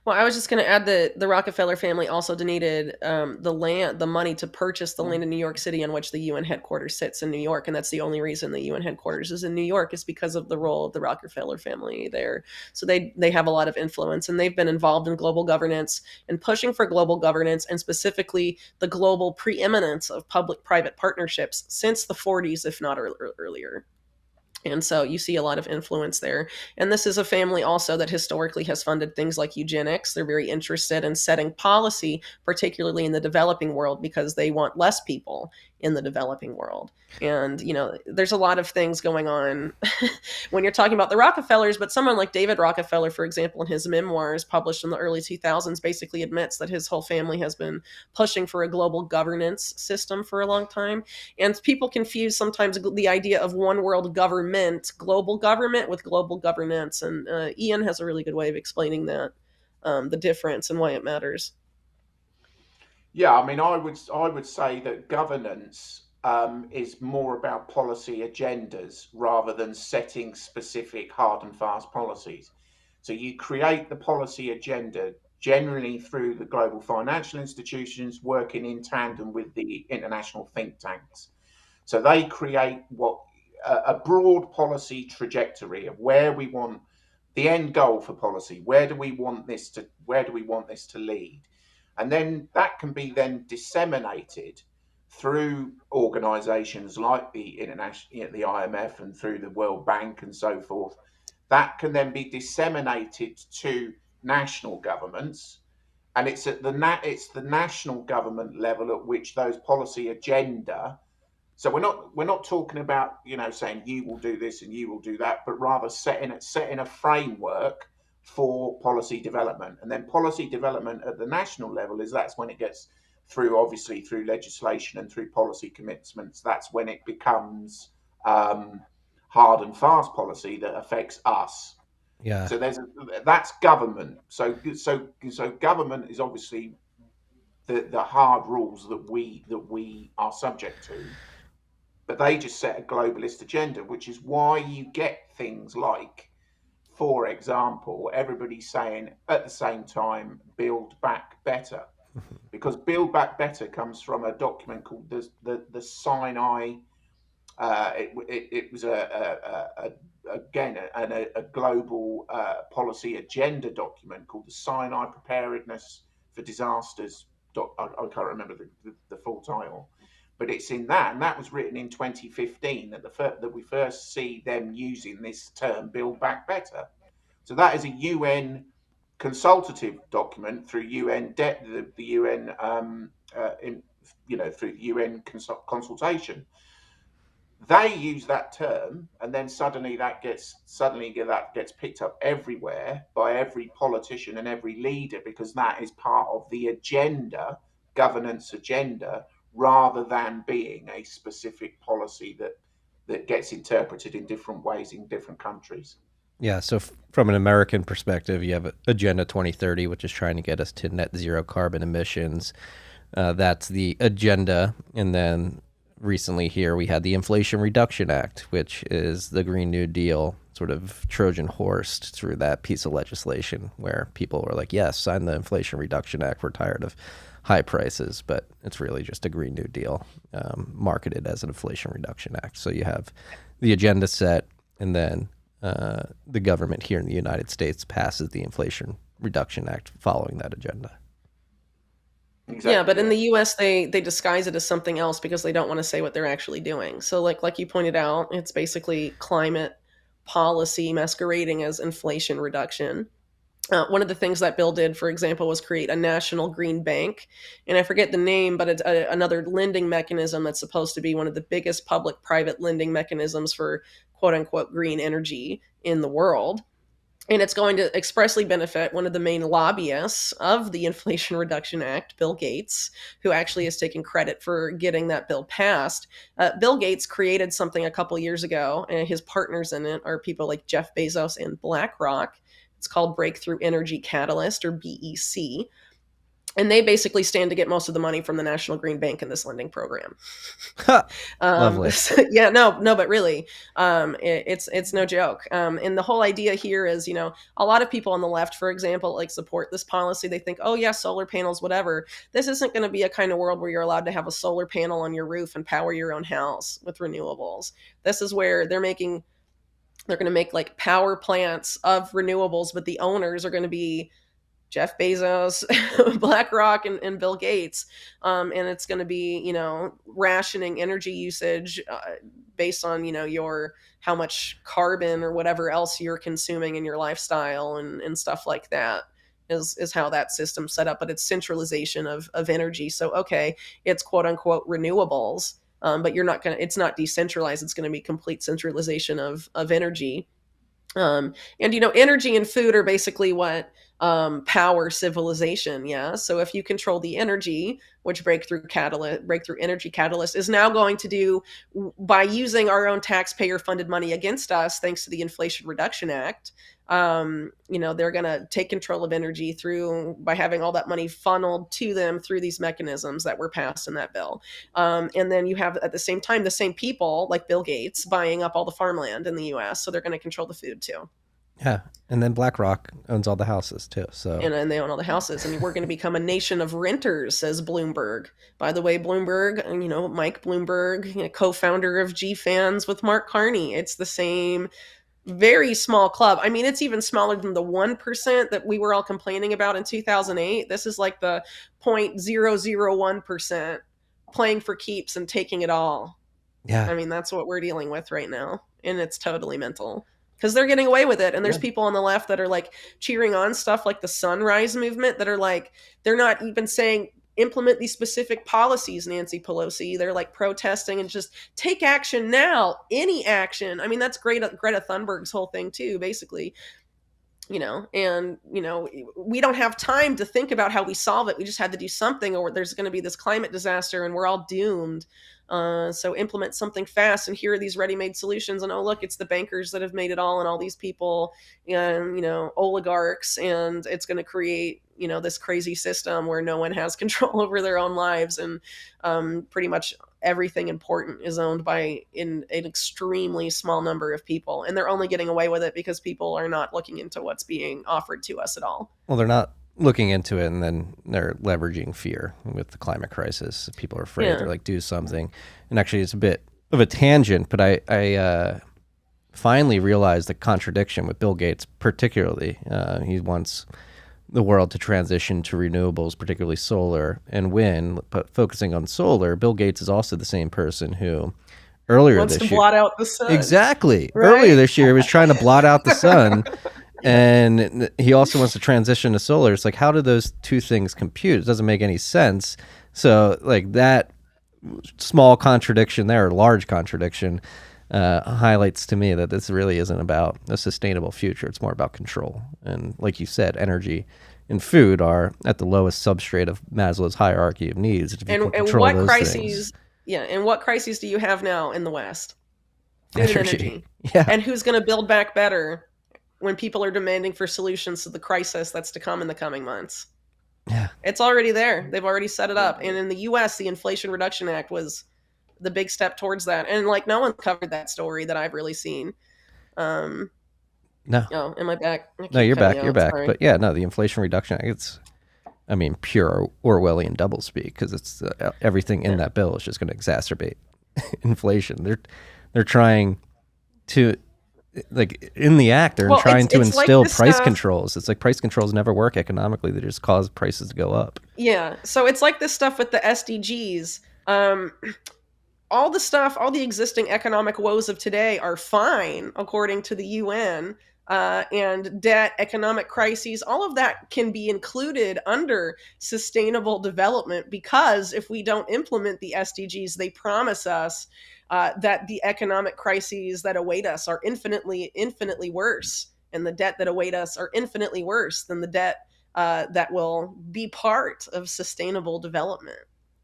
[SPEAKER 7] Well, I was just going to add that the Rockefeller family also donated the money to purchase the land in New York City on which the UN headquarters sits in New York. And that's the only reason the UN headquarters is in New York, is because of the role of the Rockefeller family there. So they have a lot of influence, and they've been involved in global governance and pushing for global governance, and specifically the global preeminence of public-private partnerships since the 40s, if not earlier. And so you see a lot of influence there. And this is a family also that historically has funded things like eugenics. They're very interested in setting policy, particularly in the developing world, because they want less people in the developing world. And, there's a lot of things going on when you're talking about the Rockefellers, but someone like David Rockefeller, for example, in his memoirs published in the early 2000s, basically admits that his whole family has been pushing for a global governance system for a long time. And people confuse sometimes the idea of one world government, global government, with global governance. And Iain has a really good way of explaining that, the difference and why it matters.
[SPEAKER 8] Yeah, I mean, I would say that governance is more about policy agendas rather than setting specific hard and fast policies. So you create the policy agenda generally through the global financial institutions working in tandem with the international think tanks. So they create a broad policy trajectory of where we want the end goal for policy. Where do we want this to lead? And then that can be then disseminated through organizations like the international, the IMF, and through the World Bank and so forth. That can then be disseminated to national governments. And it's at the national government level at which those policy agenda. So we're not talking about, saying you will do this and you will do that, but rather setting a framework for policy development. And then policy development at the national level that's when it gets through, obviously through legislation and through policy commitments. That's when it becomes hard and fast policy that affects us.
[SPEAKER 1] Yeah.
[SPEAKER 8] So that's government. So government is obviously the hard rules that we are subject to. But they just set a globalist agenda, which is why you get things like, for example, everybody saying at the same time, build back better. Because build back better comes from a document called the Sinai. It was a global policy agenda document called the Sinai Preparedness for Disasters. I can't remember the full title. But it's in that, and that was written in 2015 that we first see them using this term, build back better. So that is a UN consultative document through UN the UN through UN consultation. They use that term, and then suddenly that gets picked up everywhere by every politician and every leader, because that is part of the agenda, governance agenda, rather than being a specific policy that gets interpreted in different ways in different countries.
[SPEAKER 1] Yeah, so from an American perspective, you have Agenda 2030, which is trying to get us to net zero carbon emissions. That's the agenda. And then recently here we had the Inflation Reduction Act, which is the Green New Deal sort of Trojan horse through that piece of legislation where people were like, yes, sign the Inflation Reduction Act. We're tired of high prices, but it's really just a Green New Deal marketed as an Inflation Reduction Act. So you have the agenda set, and then the government here in the United States passes the Inflation Reduction Act following that agenda.
[SPEAKER 8] Exactly.
[SPEAKER 7] Yeah, but in the U.S., they disguise it as something else because they don't want to say what they're actually doing. So like you pointed out, it's basically climate policy masquerading as inflation reduction. One of the things that bill did, for example, was create a national green bank. And I forget the name, but it's another lending mechanism that's supposed to be one of the biggest public-private lending mechanisms for quote-unquote green energy in the world. And it's going to expressly benefit one of the main lobbyists of the Inflation Reduction Act, Bill Gates, who actually has taken credit for getting that bill passed. Bill Gates created something a couple years ago, and his partners in it are people like Jeff Bezos and BlackRock. It's called Breakthrough Energy Catalyst, or BEC. And they basically stand to get most of the money from the National Green Bank in this lending program.
[SPEAKER 1] Lovely.
[SPEAKER 7] Yeah, no, but really, it's no joke. And the whole idea here is, a lot of people on the left, for example, like support this policy. They think, oh yeah, solar panels, whatever. This isn't going to be a kind of world where you're allowed to have a solar panel on your roof and power your own house with renewables. This is where they're going to make like power plants of renewables, but the owners are going to be Jeff Bezos, BlackRock, and Bill Gates. And it's going to be, rationing energy usage based on, how much carbon or whatever else you're consuming in your lifestyle and stuff like that is how that system's set up. But it's centralization of energy. So, okay, it's quote unquote renewables, but it's not decentralized. It's going to be complete centralization of energy. And, energy and food are basically what power civilization. Yeah. So if you control the energy, which breakthrough energy catalyst is now going to do by using our own taxpayer funded money against us, thanks to the Inflation Reduction Act, they're going to take control of energy by having all that money funneled to them through these mechanisms that were passed in that bill. And then you have at the same time, the same people like Bill Gates buying up all the farmland in the US. So they're going to control the food too.
[SPEAKER 1] Yeah. And then BlackRock owns all the houses too. So
[SPEAKER 7] and they own all the houses. And we're going to become a nation of renters, says Bloomberg. By the way, Bloomberg, Mike Bloomberg, co-founder of G-Fans with Mark Carney. It's the same very small club. I mean, it's even smaller than the 1% that we were all complaining about in 2008. This is like the 0.001% playing for keeps and taking it all.
[SPEAKER 1] Yeah.
[SPEAKER 7] I mean, that's what we're dealing with right now. And it's totally mental. Because they're getting away with it. And there's people on the left that are like cheering on stuff like the Sunrise Movement that are like, they're not even saying implement these specific policies, Nancy Pelosi. They're like protesting and just take action now, any action. I mean, that's Greta Thunberg's whole thing too, basically. We don't have time to think about how we solve it. We just had to do something, or there's going to be this climate disaster and we're all doomed. So implement something fast, and here are these ready-made solutions. And oh, look, it's the bankers that have made it all, and all these people, oligarchs, and it's going to create, this crazy system where no one has control over their own lives, and pretty much everything important is owned by an extremely small number of people, and they're only getting away with it because people are not looking into what's being offered to us at all.
[SPEAKER 1] Well, they're not looking into it, and then they're leveraging fear with the climate crisis. People are afraid. They're like, do something. And actually, it's a bit of a tangent, but I finally realized the contradiction with Bill Gates, particularly. He wants the world to transition to renewables, particularly solar and wind. But focusing on solar, Bill Gates is also the same person who earlier
[SPEAKER 7] wants
[SPEAKER 1] this
[SPEAKER 7] to
[SPEAKER 1] year
[SPEAKER 7] blot out the sun.
[SPEAKER 1] Exactly.
[SPEAKER 7] Right?
[SPEAKER 1] Earlier this year, he was trying to blot out the sun. And he also wants to transition to solar. It's like, how do those two things compute? It doesn't make any sense. So like that small contradiction there, or large contradiction, highlights to me that this really isn't about a sustainable future. It's more about control. And like you said, energy and food are at the lowest substrate of Maslow's hierarchy of needs. If you can control
[SPEAKER 7] what
[SPEAKER 1] those
[SPEAKER 7] crises?
[SPEAKER 1] things.
[SPEAKER 7] Yeah, and what crises do you have now in the West? Food and energy.
[SPEAKER 1] Yeah.
[SPEAKER 7] And who's going to build back better when people are demanding for solutions to the crisis that's to come in the coming months?
[SPEAKER 1] Yeah.
[SPEAKER 7] It's already there. They've already set it up. And in the US, the Inflation Reduction Act was the big step towards that. And like, no one covered that story that I've really seen.
[SPEAKER 1] No.
[SPEAKER 7] Oh, am I back?
[SPEAKER 1] No, you're back. You're back.
[SPEAKER 7] Sorry.
[SPEAKER 1] But yeah, no, the Inflation Reduction Act, it's, pure Orwellian doublespeak, because it's everything in that bill is just going to exacerbate inflation. They're trying to, like, in the act, they're trying to instill like price controls. It's like price controls never work economically. They just cause prices to go up.
[SPEAKER 7] Yeah. So it's like this stuff with the SDGs. All the existing economic woes of today are fine, according to the UN. And debt, economic crises, all of that can be included under sustainable development, because if we don't implement the SDGs, they promise us that the economic crises that await us are infinitely worse, and the debt that await us are infinitely worse than the debt that will be part of sustainable development.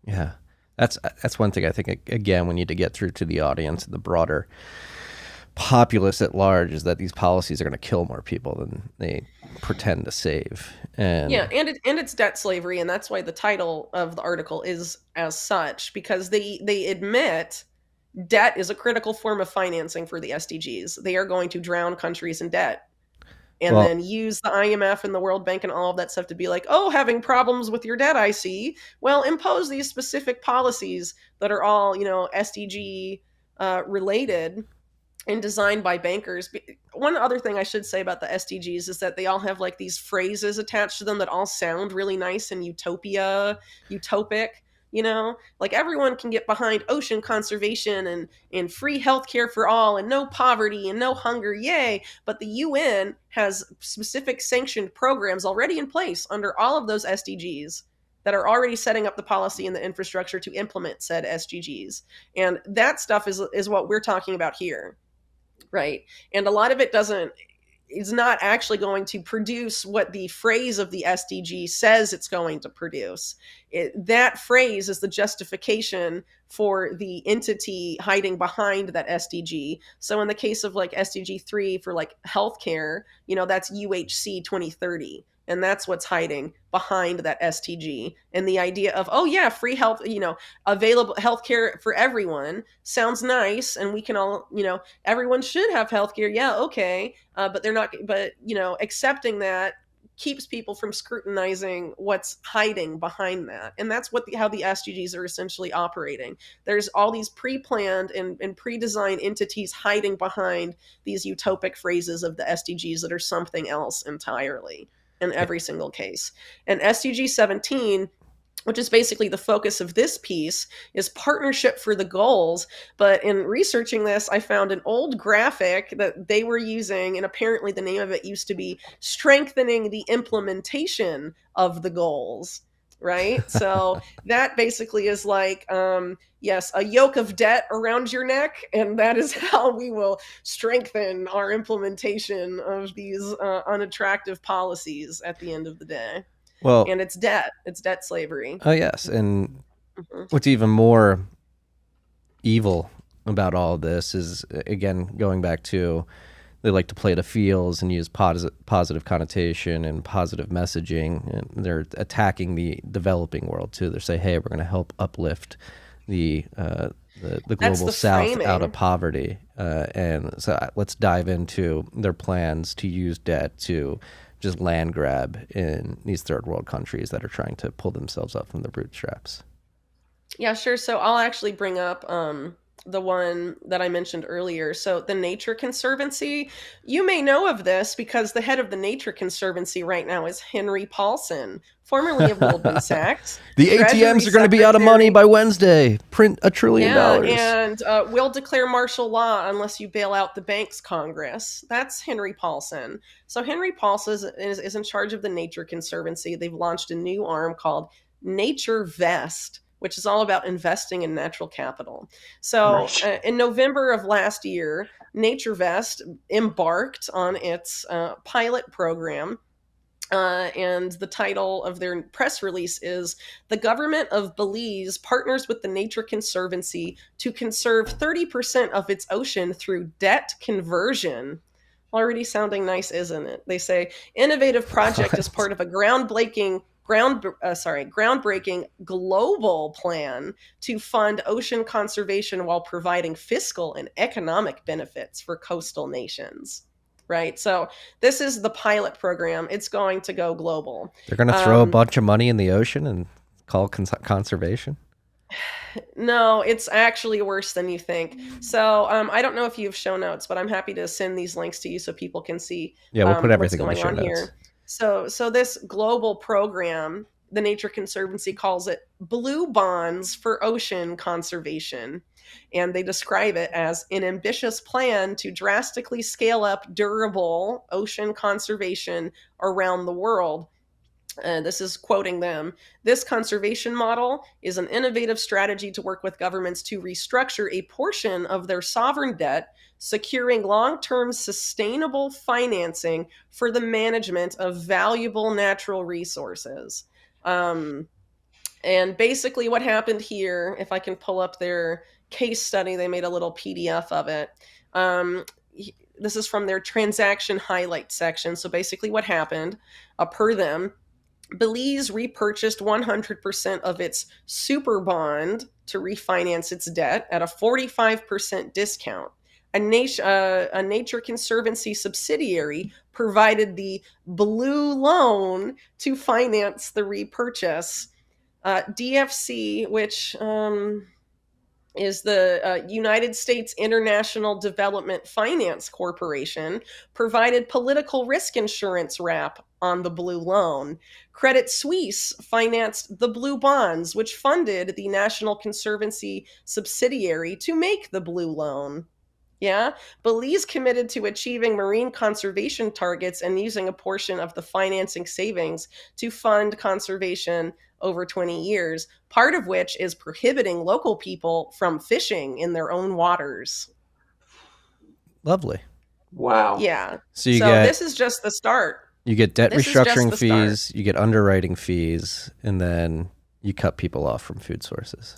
[SPEAKER 1] Yeah, that's one thing I think, again, we need to get through to the audience, the broader populace at large is that these policies are going to kill more people than they pretend to save. And
[SPEAKER 7] it's debt slavery, and that's why the title of the article is as such, because they admit debt is a critical form of financing for the SDGs. They are going to drown countries in debt. And then use the IMF and the World Bank and all of that stuff to be like, oh, having problems with your debt, I see. Well, impose these specific policies that are all, SDG related and designed by bankers. One other thing I should say about the SDGs is that they all have like these phrases attached to them that all sound really nice and utopic. Like everyone can get behind ocean conservation and free healthcare for all and no poverty and no hunger, yay. But the UN has specific sanctioned programs already in place under all of those SDGs that are already setting up the policy and the infrastructure to implement said SDGs. And that stuff is what we're talking about here, right? And a lot of it is not actually going to produce what the phrase of the SDG says it's going to produce. That phrase is the justification for the entity hiding behind that SDG. So in the case of like SDG 3 for like healthcare, that's UHC 2030. And that's what's hiding behind that SDG. And the idea of, oh yeah, free health, available healthcare for everyone sounds nice. And we can all, everyone should have healthcare. Yeah, okay. But they're not, accepting that keeps people from scrutinizing what's hiding behind that. And that's how the SDGs are essentially operating. There's all these pre-planned and pre-designed entities hiding behind these utopic phrases of the SDGs that are something else entirely. In every single case. And SDG 17, which is basically the focus of this piece, is partnership for the goals. But in researching this, I found an old graphic that they were using, and apparently the name of it used to be strengthening the implementation of the goals. Right? So that basically is like, yes, a yoke of debt around your neck. And that is how we will strengthen our implementation of these unattractive policies at the end of the day.
[SPEAKER 1] Well,
[SPEAKER 7] and it's debt slavery.
[SPEAKER 1] Oh, yes. And what's even more evil about all of this is, again, going back to, they like to play to feels and use positive connotation and positive messaging. And they're attacking the developing world too. They say, hey, we're going to help uplift the global south framing. Out of poverty. And so let's dive into their plans to use debt to just land grab in these third world countries that are trying to pull themselves up from the bootstraps.
[SPEAKER 7] Yeah, sure. So I'll actually bring up the one that I mentioned earlier. So the Nature Conservancy, you may know of this because the head of the Nature Conservancy right now is Henry Paulson, formerly of Goldman Sachs.
[SPEAKER 1] The ATMs are going to be out of money by Wednesday. Print $1 trillion.
[SPEAKER 7] And we'll declare martial law unless you bail out the banks, Congress. That's Henry Paulson. So Henry Paulson is in charge of the Nature Conservancy. They've launched a new arm called Nature Vest, which is all about investing in natural capital. So in November of last year, Nature Vest embarked on its pilot program. And the title of their press release is, "The government of Belize partners with the Nature Conservancy to conserve 30% of its ocean through debt conversion." Already sounding nice, isn't it? They say, innovative project as part of a groundbreaking global plan to fund ocean conservation while providing fiscal and economic benefits for coastal nations. Right? So this is the pilot program. It's going to go global.
[SPEAKER 1] They're going to throw a bunch of money in the ocean and call conservation?
[SPEAKER 7] No, it's actually worse than you think. So I don't know if you have show notes, but I'm happy to send these links to you so people can see
[SPEAKER 1] we'll put everything
[SPEAKER 7] what's going
[SPEAKER 1] in the show
[SPEAKER 7] on
[SPEAKER 1] notes.
[SPEAKER 7] Here. So this global program, the Nature Conservancy calls it Blue Bonds for Ocean Conservation. And they describe it as an ambitious plan to drastically scale up durable ocean conservation around the world. This is quoting them. This conservation model is an innovative strategy to work with governments to restructure a portion of their sovereign debt, securing long-term sustainable financing for the management of valuable natural resources. And basically what happened here, if I can pull up their case study, they made a little PDF of it. this is from their transaction highlight section. So basically what happened, per them, Belize repurchased 100% of its super bond to refinance its debt at a 45% discount. A Nature Conservancy subsidiary provided the blue loan to finance the repurchase. DFC, which is the United States International Development Finance Corporation, provided political risk insurance wrap on the blue loan. Credit Suisse financed the blue bonds, which funded the National Conservancy subsidiary to make the blue loan. Yeah. Belize committed to achieving marine conservation targets and using a portion of the financing savings to fund conservation over 20 years, part of which is prohibiting local people from fishing in their own waters.
[SPEAKER 1] Lovely.
[SPEAKER 8] Wow.
[SPEAKER 7] Yeah.
[SPEAKER 1] So this
[SPEAKER 7] is just the start.
[SPEAKER 1] You get debt restructuring fees, you get underwriting fees, and then you cut people off from food sources.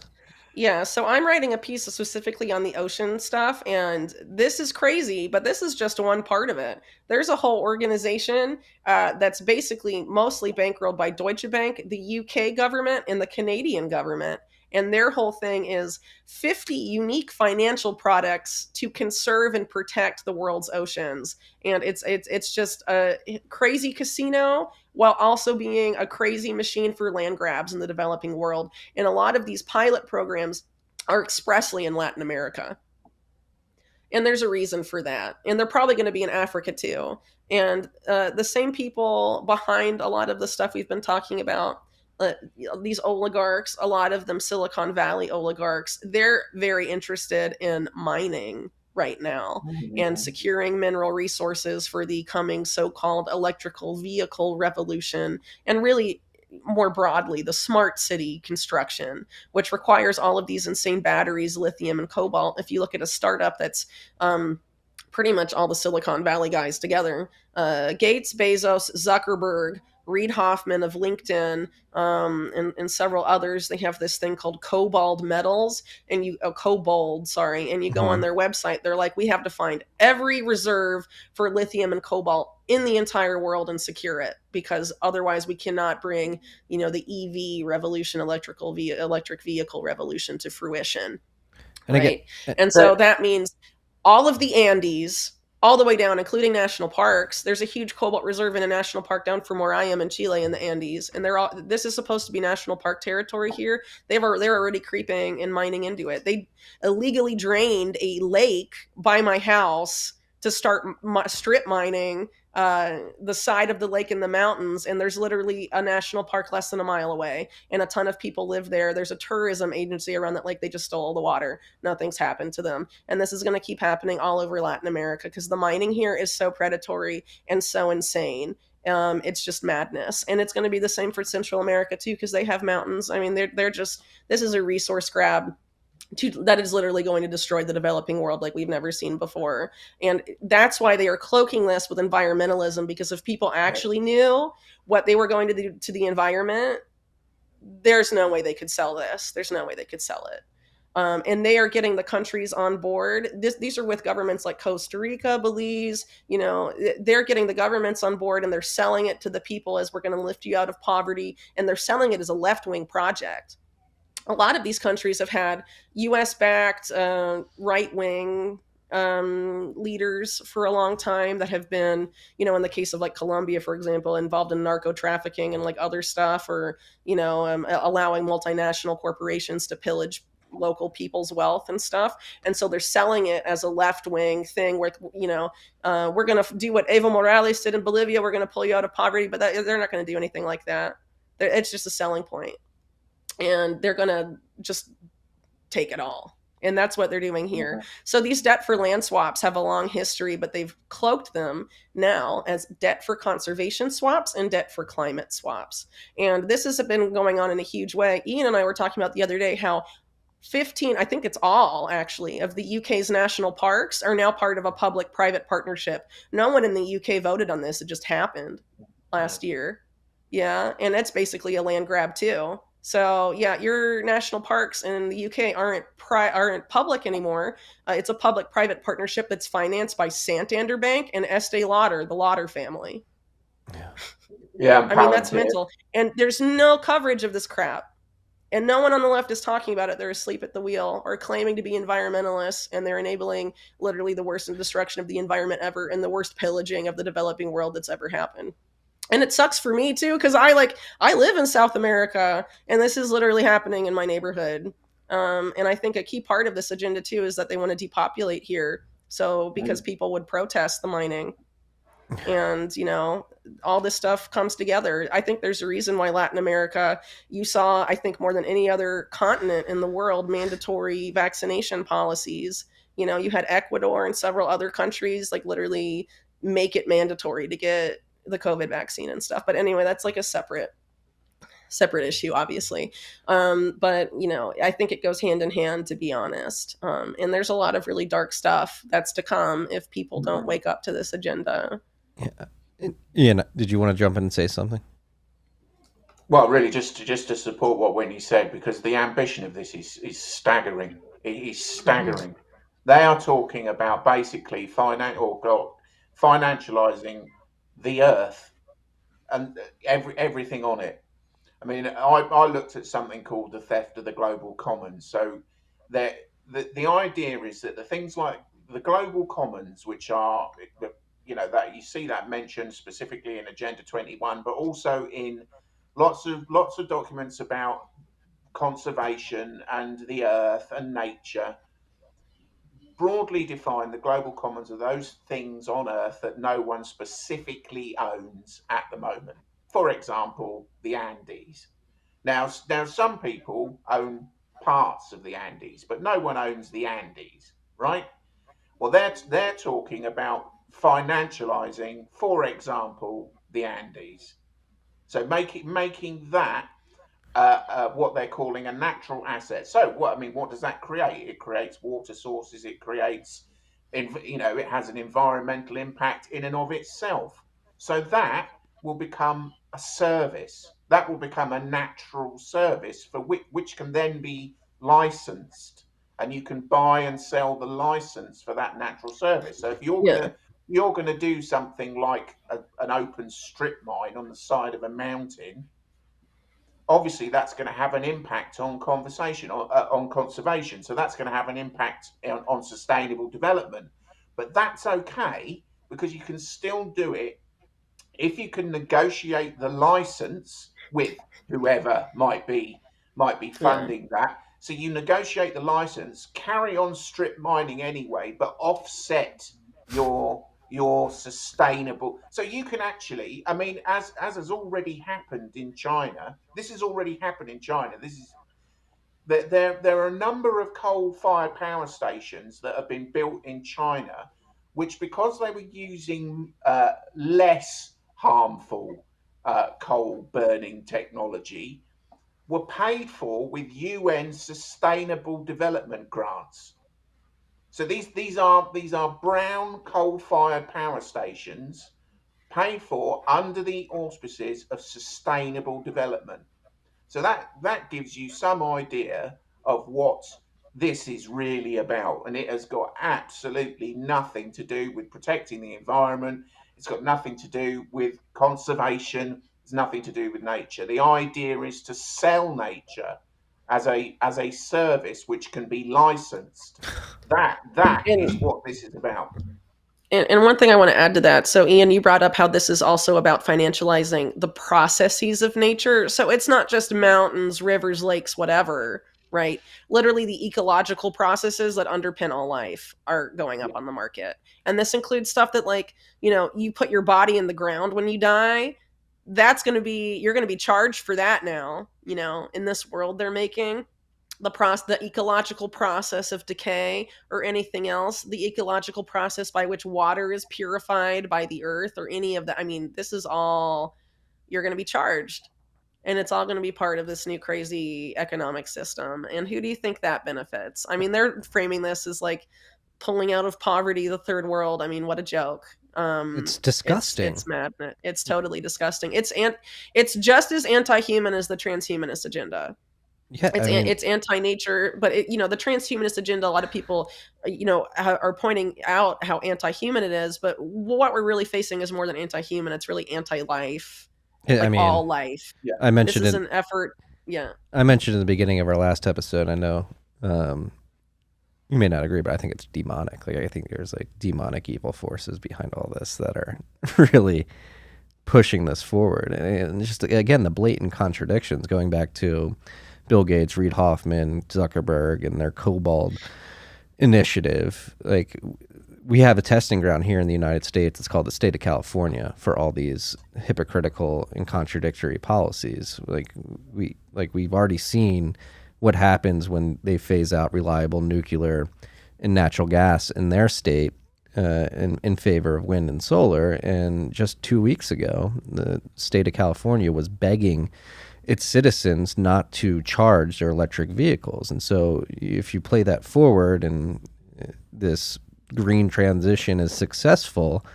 [SPEAKER 7] Yeah, so I'm writing a piece specifically on the ocean stuff, and this is crazy, but this is just one part of it. There's a whole organization that's basically mostly bankrolled by Deutsche Bank, the UK government, and the Canadian government. And their whole thing is 50 unique financial products to conserve and protect the world's oceans. And it's just a crazy casino while also being a crazy machine for land grabs in the developing world. And a lot of these pilot programs are expressly in Latin America. And there's a reason for that. And they're probably going to be in Africa too. And the same people behind a lot of the stuff we've been talking about, these oligarchs, a lot of them Silicon Valley oligarchs, they're very interested in mining right now and securing mineral resources for the coming so-called electrical vehicle revolution, and really more broadly the smart city construction, which requires all of these insane batteries, lithium and cobalt. If you look at a startup that's pretty much all the Silicon Valley guys together, Gates, Bezos, Zuckerberg, Reid Hoffman of LinkedIn, and several others, they have this thing called cobalt metals, and you go on their website, they're like, we have to find every reserve for lithium and cobalt in the entire world and secure it, because otherwise we cannot bring, the EV revolution, electric vehicle revolution to fruition. Right. So that means all of the Andes, all the way down, including national parks. There's a huge cobalt reserve in a national park down from where I am in Chile in the Andes. And this is supposed to be national park territory here. They're already creeping and mining into it. They illegally drained a lake by my house to start strip mining the side of the lake in the mountains. And there's literally a national park less than a mile away. And a ton of people live there. There's a tourism agency around that lake. They just stole the water. Nothing's happened to them. And this is going to keep happening all over Latin America because the mining here is so predatory and so insane. It's just madness. And it's going to be the same for Central America too, because they have mountains. I mean, this is a resource grab that is literally going to destroy the developing world like we've never seen before. And that's why they are cloaking this with environmentalism, because if people actually knew what they were going to do to the environment, there's no way they could sell this. There's no way they could sell it. And they are getting the countries on board. These are with governments like Costa Rica, Belize, they're getting the governments on board, and they're selling it to the people as we're going to lift you out of poverty. And they're selling it as a left-wing project. A lot of these countries have had US-backed right-wing leaders for a long time that have been, in the case of like Colombia, for example, involved in narco trafficking and like other stuff, or, allowing multinational corporations to pillage local people's wealth and stuff. And so they're selling it as a left-wing thing where, we're going to do what Evo Morales did in Bolivia. We're going to pull you out of poverty, but they're not going to do anything like that. It's just a selling point. And they're going to just take it all. And that's what they're doing here. Mm-hmm. So these debt for land swaps have a long history, but they've cloaked them now as debt for conservation swaps and debt for climate swaps. And this has been going on in a huge way. Ian and I were talking about the other day how 15, I think it's all actually, of the UK's national parks are now part of a public-private partnership. No one in the UK voted on this. It just happened last year. Yeah. And it's basically a land grab too. So yeah, your national parks in the UK aren't public anymore. It's a public-private partnership that's financed by Santander Bank and Estee Lauder, the Lauder family.
[SPEAKER 8] Yeah,
[SPEAKER 7] I mean, that's
[SPEAKER 8] Palantir.
[SPEAKER 7] mental. And there's no coverage of this crap. And no one on the left is talking about it. They're asleep at the wheel or claiming to be environmentalists, and they're enabling literally the worst destruction of the environment ever and the worst pillaging of the developing world that's ever happened. And it sucks for me too, because I live in South America, and this is literally happening in my neighborhood. And I think a key part of this agenda too is that they want to depopulate here, so because people would protest the mining, and all this stuff comes together. I think there's a reason why Latin America, you saw, I think more than any other continent in the world, mandatory vaccination policies. You had Ecuador and several other countries like literally make it mandatory to get the COVID vaccine and stuff. But anyway, that's like a separate issue, obviously. But I think it goes hand in hand, to be honest. And there's a lot of really dark stuff that's to come if people don't wake up to this agenda.
[SPEAKER 1] Yeah. Ian, did you want to jump in and say something?
[SPEAKER 8] Well, really, just to support what Whitney said, because the ambition of this is staggering. It is staggering. Mm-hmm. They are talking about basically financializing the earth and everything on it. I mean, I looked at something called the theft of the global commons. So the idea is that the things like the global commons, which are that you see that mentioned specifically in Agenda 21, but also in lots of documents about conservation and the earth and nature. Broadly define the global commons are those things on earth that no one specifically owns at the moment. For example, the Andes. Now some people own parts of the Andes, but no one owns the Andes, right? Well, they're talking about financializing, for example, the Andes. So making that what they're calling a natural asset. So what does that create? It creates water sources. It creates, it has an environmental impact in and of itself. So that will become a service. That will become a natural service for which can then be licensed, and you can buy and sell the license for that natural service. So if you're gonna do something like an open strip mine on the side of a mountain, obviously that's going to have an impact on on conservation. So that's going to have an impact on sustainable development. But that's okay, because you can still do it if you can negotiate the license with whoever might be funding that. So you negotiate the license, carry on strip mining anyway, but offset your sustainable. So you can actually, I mean, as has already happened in China, this has already happened in China. This is there are a number of coal-fired power stations that have been built in China, which, because they were using less harmful coal burning technology, were paid for with UN sustainable development grants. So these are brown coal-fired power stations paid for under the auspices of sustainable development. So that gives you some idea of what this is really about. And it has got absolutely nothing to do with protecting the environment. It's got nothing to do with conservation. It's nothing to do with nature. The idea is to sell nature as a service which can be licensed. That is what this is about.
[SPEAKER 7] And one thing I want to add to that. So Ian, you brought up how this is also about financializing the processes of nature. So it's not just mountains, rivers, lakes, whatever, right? Literally the ecological processes that underpin all life are going up on the market. And this includes stuff that, like, you put your body in the ground when you die. You're going to be charged for that now, in this world they're making. The ecological process of decay or anything else, the ecological process by which water is purified by the earth, or any of that. I mean, this is all, you're going to be charged, and it's all going to be part of this new crazy economic system. And who do you think that benefits? I mean, they're framing this as like pulling out of poverty the third world. I mean, what a joke.
[SPEAKER 1] It's disgusting.
[SPEAKER 7] It's madness. It's totally disgusting. It's just as anti-human as the transhumanist agenda.
[SPEAKER 1] Yeah,
[SPEAKER 7] It's anti-nature, but the transhumanist agenda, a lot of people, are pointing out how anti-human it is, but what we're really facing is more than anti-human. It's really anti-life, all life.
[SPEAKER 8] Yeah.
[SPEAKER 1] I mentioned
[SPEAKER 7] this is an effort. Yeah.
[SPEAKER 1] I mentioned in the beginning of our last episode, I know you may not agree, but I think it's demonic. Like, I think there's like demonic evil forces behind all this that are really pushing this forward. And just, again, the blatant contradictions going back to Bill Gates, Reid Hoffman, Zuckerberg, and their Cobalt initiative. Like, we have a testing ground here in the United States. It's called the state of California for all these hypocritical and contradictory policies. We've already seen what happens when they phase out reliable nuclear and natural gas in their state in favor of wind and solar. And just 2 weeks ago, the state of California was begging its citizens not to charge their electric vehicles. And so if you play that forward and this green transition is successful,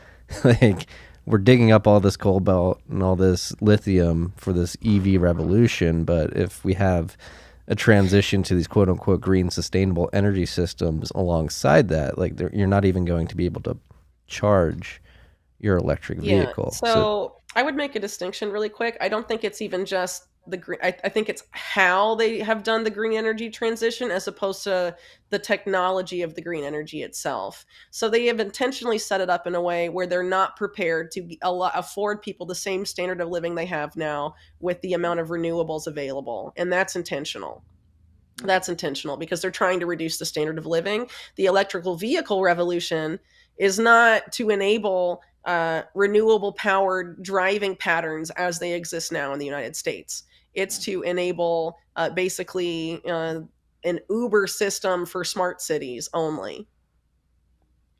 [SPEAKER 1] like, we're digging up all this cobalt and all this lithium for this EV revolution. But if we have a transition to these quote unquote green sustainable energy systems alongside that, like, you're not even going to be able to charge your electric vehicle.
[SPEAKER 7] So I would make a distinction really quick. I don't think it's even just the green. I think it's how they have done the green energy transition as opposed to the technology of the green energy itself. So they have intentionally set it up in a way where they're not prepared to afford people the same standard of living they have now with the amount of renewables available. And that's intentional. That's intentional because they're trying to reduce the standard of living. The electrical vehicle revolution is not to enable renewable powered driving patterns as they exist now in the United States. It's to enable basically an Uber system for smart cities only.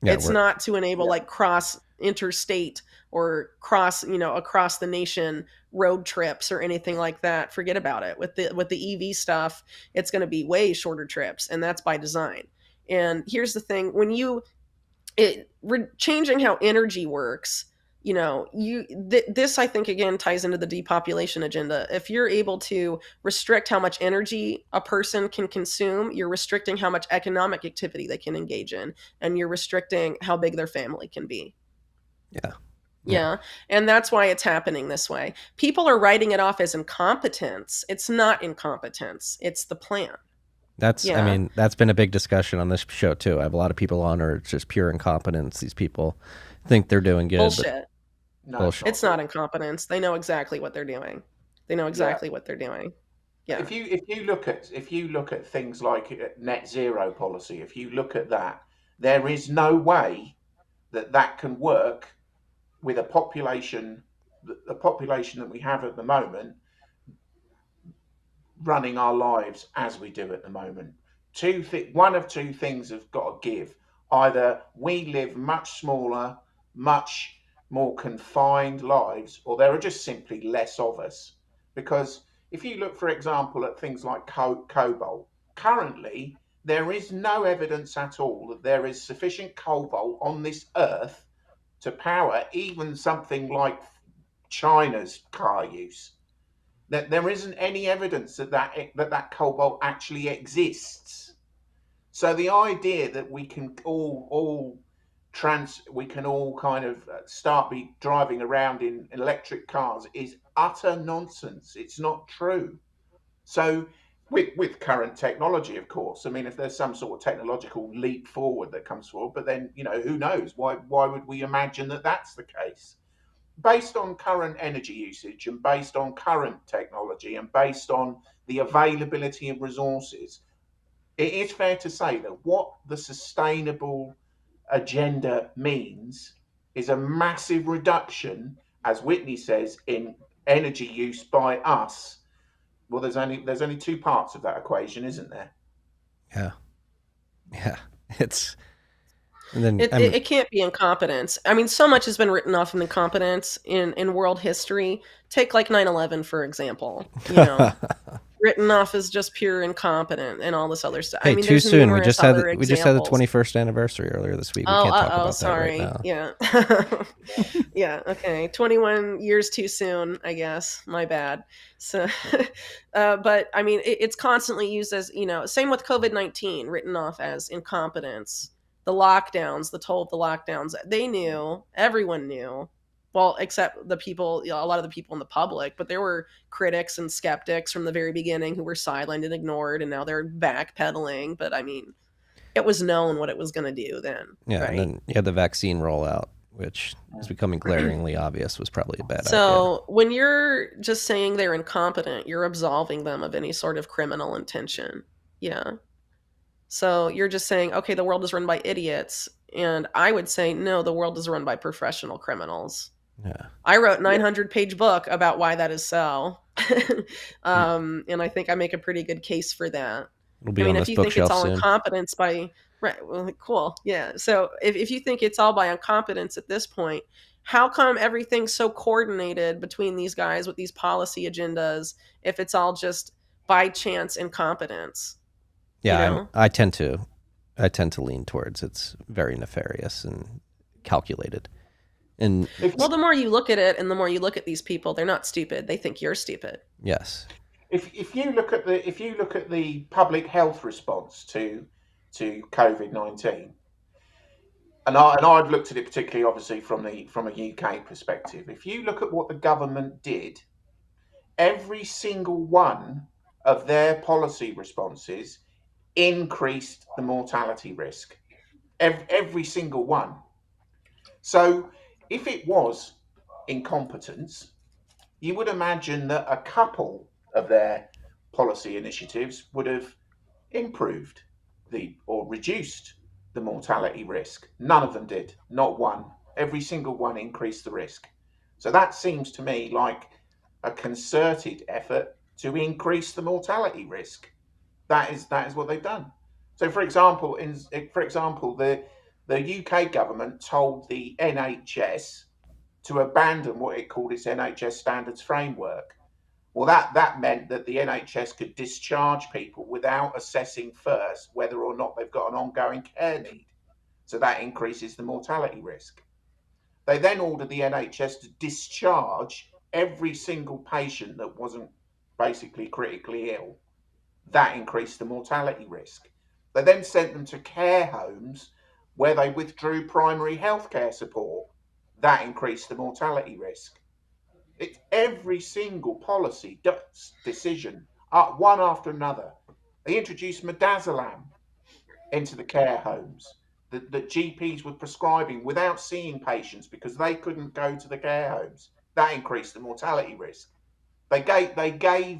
[SPEAKER 7] Yeah, it's not to enable like cross interstate or across the nation road trips or anything like that. Forget about it. With the EV stuff, it's going to be way shorter trips, and that's by design. And here's the thing: when changing how energy works, this I think again ties into the depopulation agenda. If you're able to restrict how much energy a person can consume, you're restricting how much economic activity they can engage in, and you're restricting how big their family can be. Yeah. And that's why it's happening this way. People are writing it off as incompetence. It's not incompetence. It's the plan.
[SPEAKER 1] That's been a big discussion on this show too. I have a lot of people on, or it's just pure incompetence. These people think they're doing good.
[SPEAKER 7] Bullshit.
[SPEAKER 1] Bullshit.
[SPEAKER 7] It's not incompetence. They know exactly what they're doing. What they're doing. Yeah.
[SPEAKER 8] If you look at things like net zero policy, if you look at that, there is no way that can work with the population that we have at the moment, running our lives as we do at the moment. One of two things have got to give. Either we live much smaller, much more confined lives, or there are just simply less of us. Because if you look, for example, at things like cobalt, currently there is no evidence at all that there is sufficient cobalt on this earth to power even something like China's car use. That there isn't any evidence that cobalt actually exists. So the idea that we can all kind of start driving around in electric cars is utter nonsense. It's not true. So with current technology, of course, I mean, if there's some sort of technological leap forward that comes forward, but then, who knows? Why would we imagine that that's the case? Based on current energy usage and based on current technology and based on the availability of resources, it is fair to say that what the sustainable agenda means is a massive reduction, as Whitney says, in energy use by us. Well, there's only two parts of that equation, isn't there?
[SPEAKER 1] Yeah. And then
[SPEAKER 7] it can't be incompetence. I mean, so much has been written off of incompetence in world history. Take like 9/11, for example. written off as just pure incompetent and all this other stuff.
[SPEAKER 1] Hey,
[SPEAKER 7] I mean,
[SPEAKER 1] too
[SPEAKER 7] there's
[SPEAKER 1] soon. We
[SPEAKER 7] numerous
[SPEAKER 1] just had
[SPEAKER 7] other
[SPEAKER 1] we just had the
[SPEAKER 7] examples.
[SPEAKER 1] 21st anniversary earlier this week. We
[SPEAKER 7] Oh,
[SPEAKER 1] can't talk about
[SPEAKER 7] sorry.
[SPEAKER 1] that right now.
[SPEAKER 7] Yeah. Yeah, okay. 21 years too soon, I guess. My bad. So, but I mean, it's constantly used as, same with COVID-19, written off as incompetence. The lockdowns, the toll of the lockdowns, they knew, everyone knew. Well, except the people, a lot of the people in the public, but there were critics and skeptics from the very beginning who were sidelined and ignored, and now they're backpedaling. But I mean, it was known what it was going to do then.
[SPEAKER 1] Yeah,
[SPEAKER 7] right?
[SPEAKER 1] and then you had the vaccine rollout, which is becoming glaringly obvious was probably a bad idea.
[SPEAKER 7] So when you're just saying they're incompetent, you're absolving them of any sort of criminal intention. Yeah. So you're just saying, okay, the world is run by idiots. And I would say, no, the world is run by professional criminals.
[SPEAKER 1] Yeah.
[SPEAKER 7] I wrote a 900-page book about why that is so. And I think I make a pretty good case for that.
[SPEAKER 1] It'll be
[SPEAKER 7] I mean,
[SPEAKER 1] on
[SPEAKER 7] if
[SPEAKER 1] this
[SPEAKER 7] you think it's
[SPEAKER 1] bookshelf
[SPEAKER 7] all
[SPEAKER 1] soon.
[SPEAKER 7] incompetence by... Right, well, cool. Yeah. So if you think it's all by incompetence at this point, how come everything's so coordinated between these guys with these policy agendas if it's all just by chance incompetence?
[SPEAKER 1] Yeah, I tend to lean towards it's very nefarious and calculated. And
[SPEAKER 7] well, the more you look at it and the more you look at these people, they're not stupid. They think you're stupid.
[SPEAKER 1] Yes.
[SPEAKER 8] If you look at the public health response to COVID-19, and I've looked at it particularly, obviously, from a UK perspective. If you look at what the government did, every single one of their policy responses increased the mortality risk. Every single one. So if it was incompetence, you would imagine that a couple of their policy initiatives would have improved or reduced the mortality risk. None of them did, not one. Every single one increased the risk. So that seems to me like a concerted effort to increase the mortality risk. That is what they've done. So, for example, the UK government told the NHS to abandon what it called its NHS standards framework. Well, that meant that the NHS could discharge people without assessing first whether or not they've got an ongoing care need. So that increases the mortality risk. They then ordered the NHS to discharge every single patient that wasn't basically critically ill. That increased the mortality risk. They then sent them to care homes where they withdrew primary healthcare support. That increased the mortality risk. It's every single policy decision, one after another. They introduced midazolam into the care homes that GPs were prescribing without seeing patients because they couldn't go to the care homes. That increased the mortality risk. They gave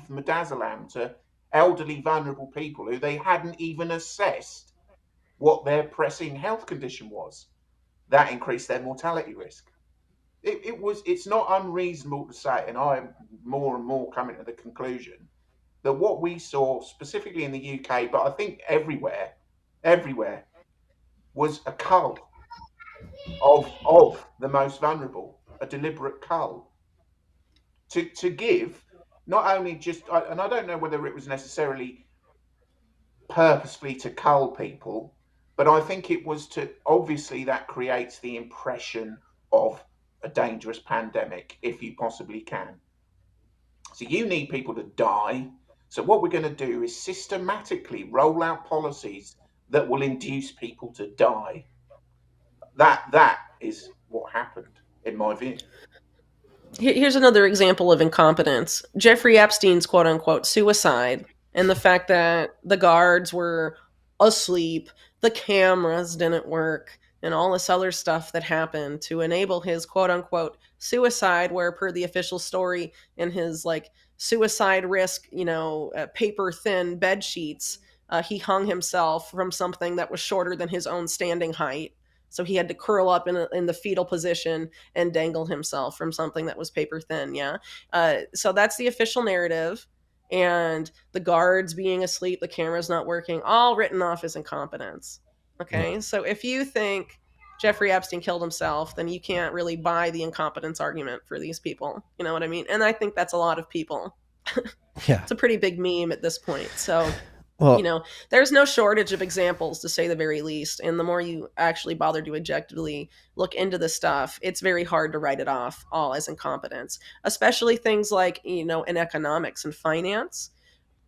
[SPEAKER 8] midazolam to elderly, vulnerable people who they hadn't even assessed what their pressing health condition was. That increased their mortality risk. It's not unreasonable to say, and I am more and more coming to the conclusion that what we saw specifically in the UK, but I think everywhere, was a cull of the most vulnerable, a deliberate cull to give not only just, and I don't know whether it was necessarily purposefully to cull people, but I think it was to, obviously that creates the impression of a dangerous pandemic if you possibly can. So you need people to die. So what we're going to do is systematically roll out policies that will induce people to die. That is what happened, in my view.
[SPEAKER 7] Here's another example of incompetence. Jeffrey Epstein's quote unquote suicide and the fact that the guards were asleep, the cameras didn't work, and all this other stuff that happened to enable his quote unquote suicide, where per the official story in his suicide risk, paper thin bed sheets, he hung himself from something that was shorter than his own standing height. So he had to curl up in the fetal position and dangle himself from something that was paper thin. Yeah. So that's the official narrative. And the guards being asleep, the camera's not working, all written off as incompetence. Okay. Yeah. So if you think Jeffrey Epstein killed himself, then you can't really buy the incompetence argument for these people. You know what I mean? And I think that's a lot of people.
[SPEAKER 1] Yeah.
[SPEAKER 7] It's a pretty big meme at this point. So,
[SPEAKER 1] Well,
[SPEAKER 7] there's no shortage of examples, to say the very least. And the more you actually bother to objectively look into the stuff, it's very hard to write it off all as incompetence, especially things like, in economics and finance.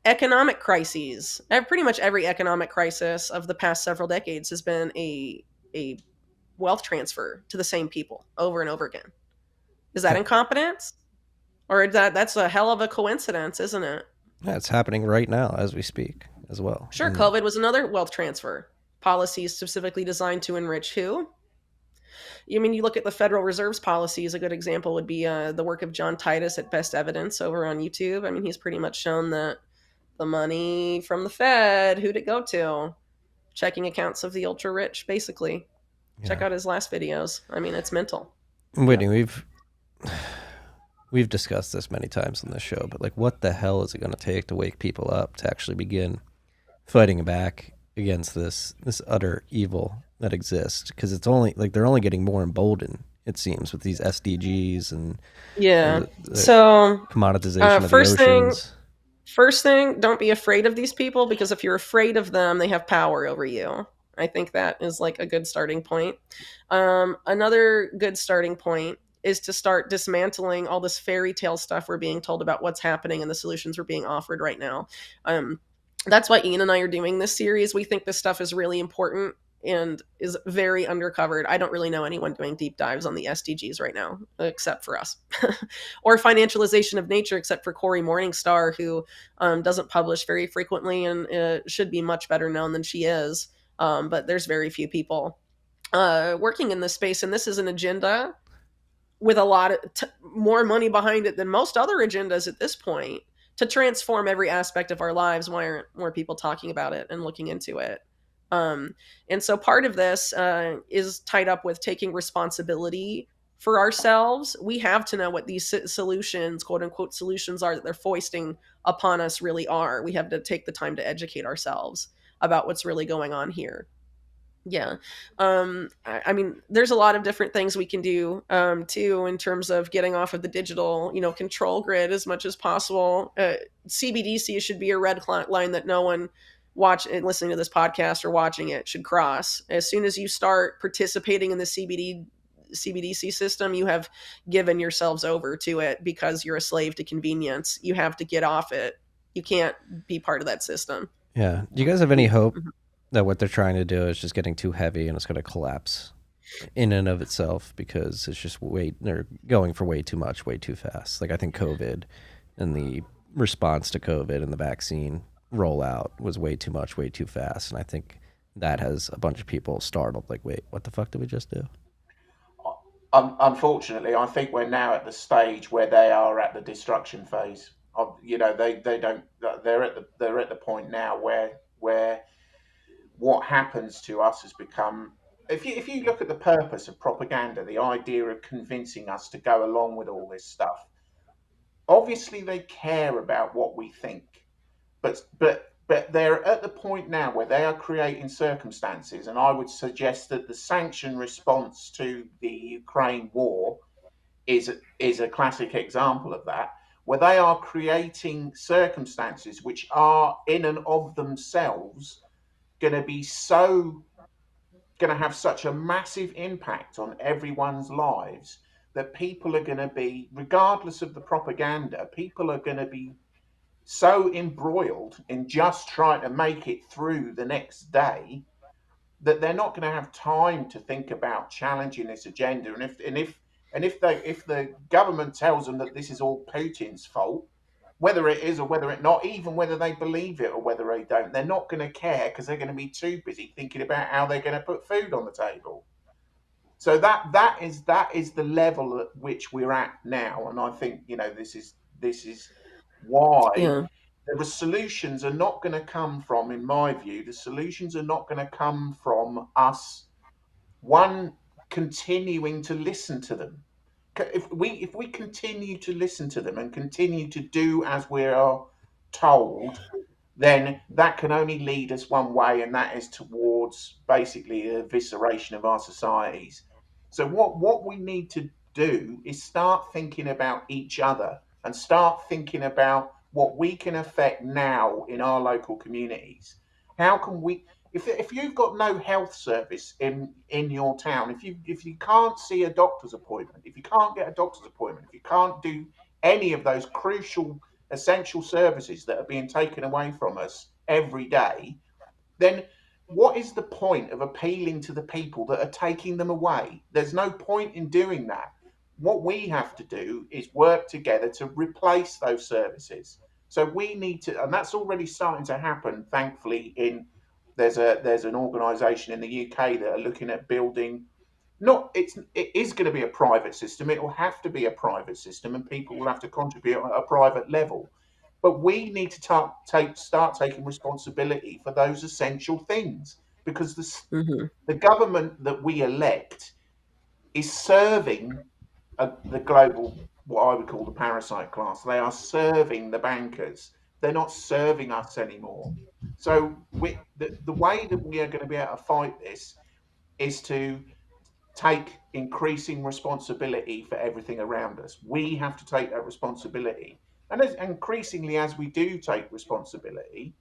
[SPEAKER 7] Economic crises. Pretty much every economic crisis of the past several decades has been a wealth transfer to the same people over and over again. Is that incompetence? Or that's a hell of a coincidence, isn't it?
[SPEAKER 1] yeah, it's happening right now as we speak as well.
[SPEAKER 7] Sure,
[SPEAKER 1] And
[SPEAKER 7] COVID was another wealth transfer. Policies specifically designed to enrich who? You look at the Federal Reserve's policies. A good example would be the work of John Titus at Best Evidence over on YouTube. He's pretty much shown that the money from the Fed, who'd it go to? Checking accounts of the ultra rich, basically. Check out his last videos. It's mental.
[SPEAKER 1] Whitney, we've discussed this many times on this show, but like, what the hell is it going to take to wake people up to actually begin fighting back against this utter evil that exists? Because it's only like they're only getting more emboldened, it seems, with these SDGs and
[SPEAKER 7] so
[SPEAKER 1] commoditization of the oceans.
[SPEAKER 7] First thing, don't be afraid of these people, because if you're afraid of them, they have power over you. I think that is like a good starting point. Another good starting point is to start dismantling all this fairy tale stuff we're being told about what's happening and the solutions we're being offered right now. That's why Iain and I are doing this series. We think this stuff is really important and is very undercovered. I don't really know anyone doing deep dives on the SDGs right now, except for us. Or financialization of nature, except for Corey Morningstar, who doesn't publish very frequently and should be much better known than she is. But there's very few people working in this space, and this is an agenda with a lot of more money behind it than most other agendas at this point, to transform every aspect of our lives. Why aren't more people talking about it and looking into it? And so part of this is tied up with taking responsibility for ourselves. We have to know what these solutions, quote unquote solutions, are that they're foisting upon us really are. We have to take the time to educate ourselves about what's really going on here. Yeah. There's a lot of different things we can do too, in terms of getting off of the digital, control grid as much as possible. CBDC should be a red line that no one listening to this podcast or watching it should cross. As soon as you start participating in the CBDC system, you have given yourselves over to it, because you're a slave to convenience. You have to get off it. You can't be part of that system.
[SPEAKER 1] Yeah. Do you guys have any hope that what they're trying to do is just getting too heavy and it's going to collapse in and of itself, because it's just they're going for way too much, way too fast? Like, I think COVID and the response to COVID and the vaccine rollout was way too much, way too fast. And I think that has a bunch of people startled, like, wait, what the fuck did we just do?
[SPEAKER 8] Unfortunately, I think we're now at the stage where they are at the destruction phase. They're at the point now where what happens to us has become, if you look at the purpose of propaganda, the idea of convincing us to go along with all this stuff, obviously they care about what we think, but they're at the point now where they are creating circumstances, and I would suggest that the sanction response to the Ukraine war is a classic example of that, where they are creating circumstances which are in and of themselves going to have such a massive impact on everyone's lives that people are going to be, regardless of the propaganda, people are going to be so embroiled in just trying to make it through the next day that they're not going to have time to think about challenging this agenda. And if the government tells them that this is all Putin's fault, whether it is or whether it not, even whether they believe it or whether they don't, they're not going to care, because they're going to be too busy thinking about how they're going to put food on the table. So that is the level at which we're at now, and I think this is why the solutions are not going to come from, in my view, the solutions are not going to come from us continuing to listen to them. If we continue to listen to them and continue to do as we are told, then that can only lead us one way, and that is towards basically the evisceration of our societies. So what we need to do is start thinking about each other and start thinking about what we can affect now in our local communities. How can we, if you've got no health service in your town, if you can't see a doctor's appointment, if you can't get a doctor's appointment, if you can't do any of those crucial essential services that are being taken away from us every day, then what is the point of appealing to the people that are taking them away? There's no point in doing that. What we have to do is work together to replace those services. So we need to, and that's already starting to happen, thankfully. There's an organisation in the UK that are looking at building. It is going to be a private system. It will have to be a private system, and people will have to contribute at a private level. But we need to start taking responsibility for those essential things, because the government that we elect is serving the global, what I would call the parasite class. They are serving the bankers. They're not serving us anymore. So the way that we are going to be able to fight this is to take increasing responsibility for everything around us. We have to take that responsibility. And increasingly, as we do take responsibility,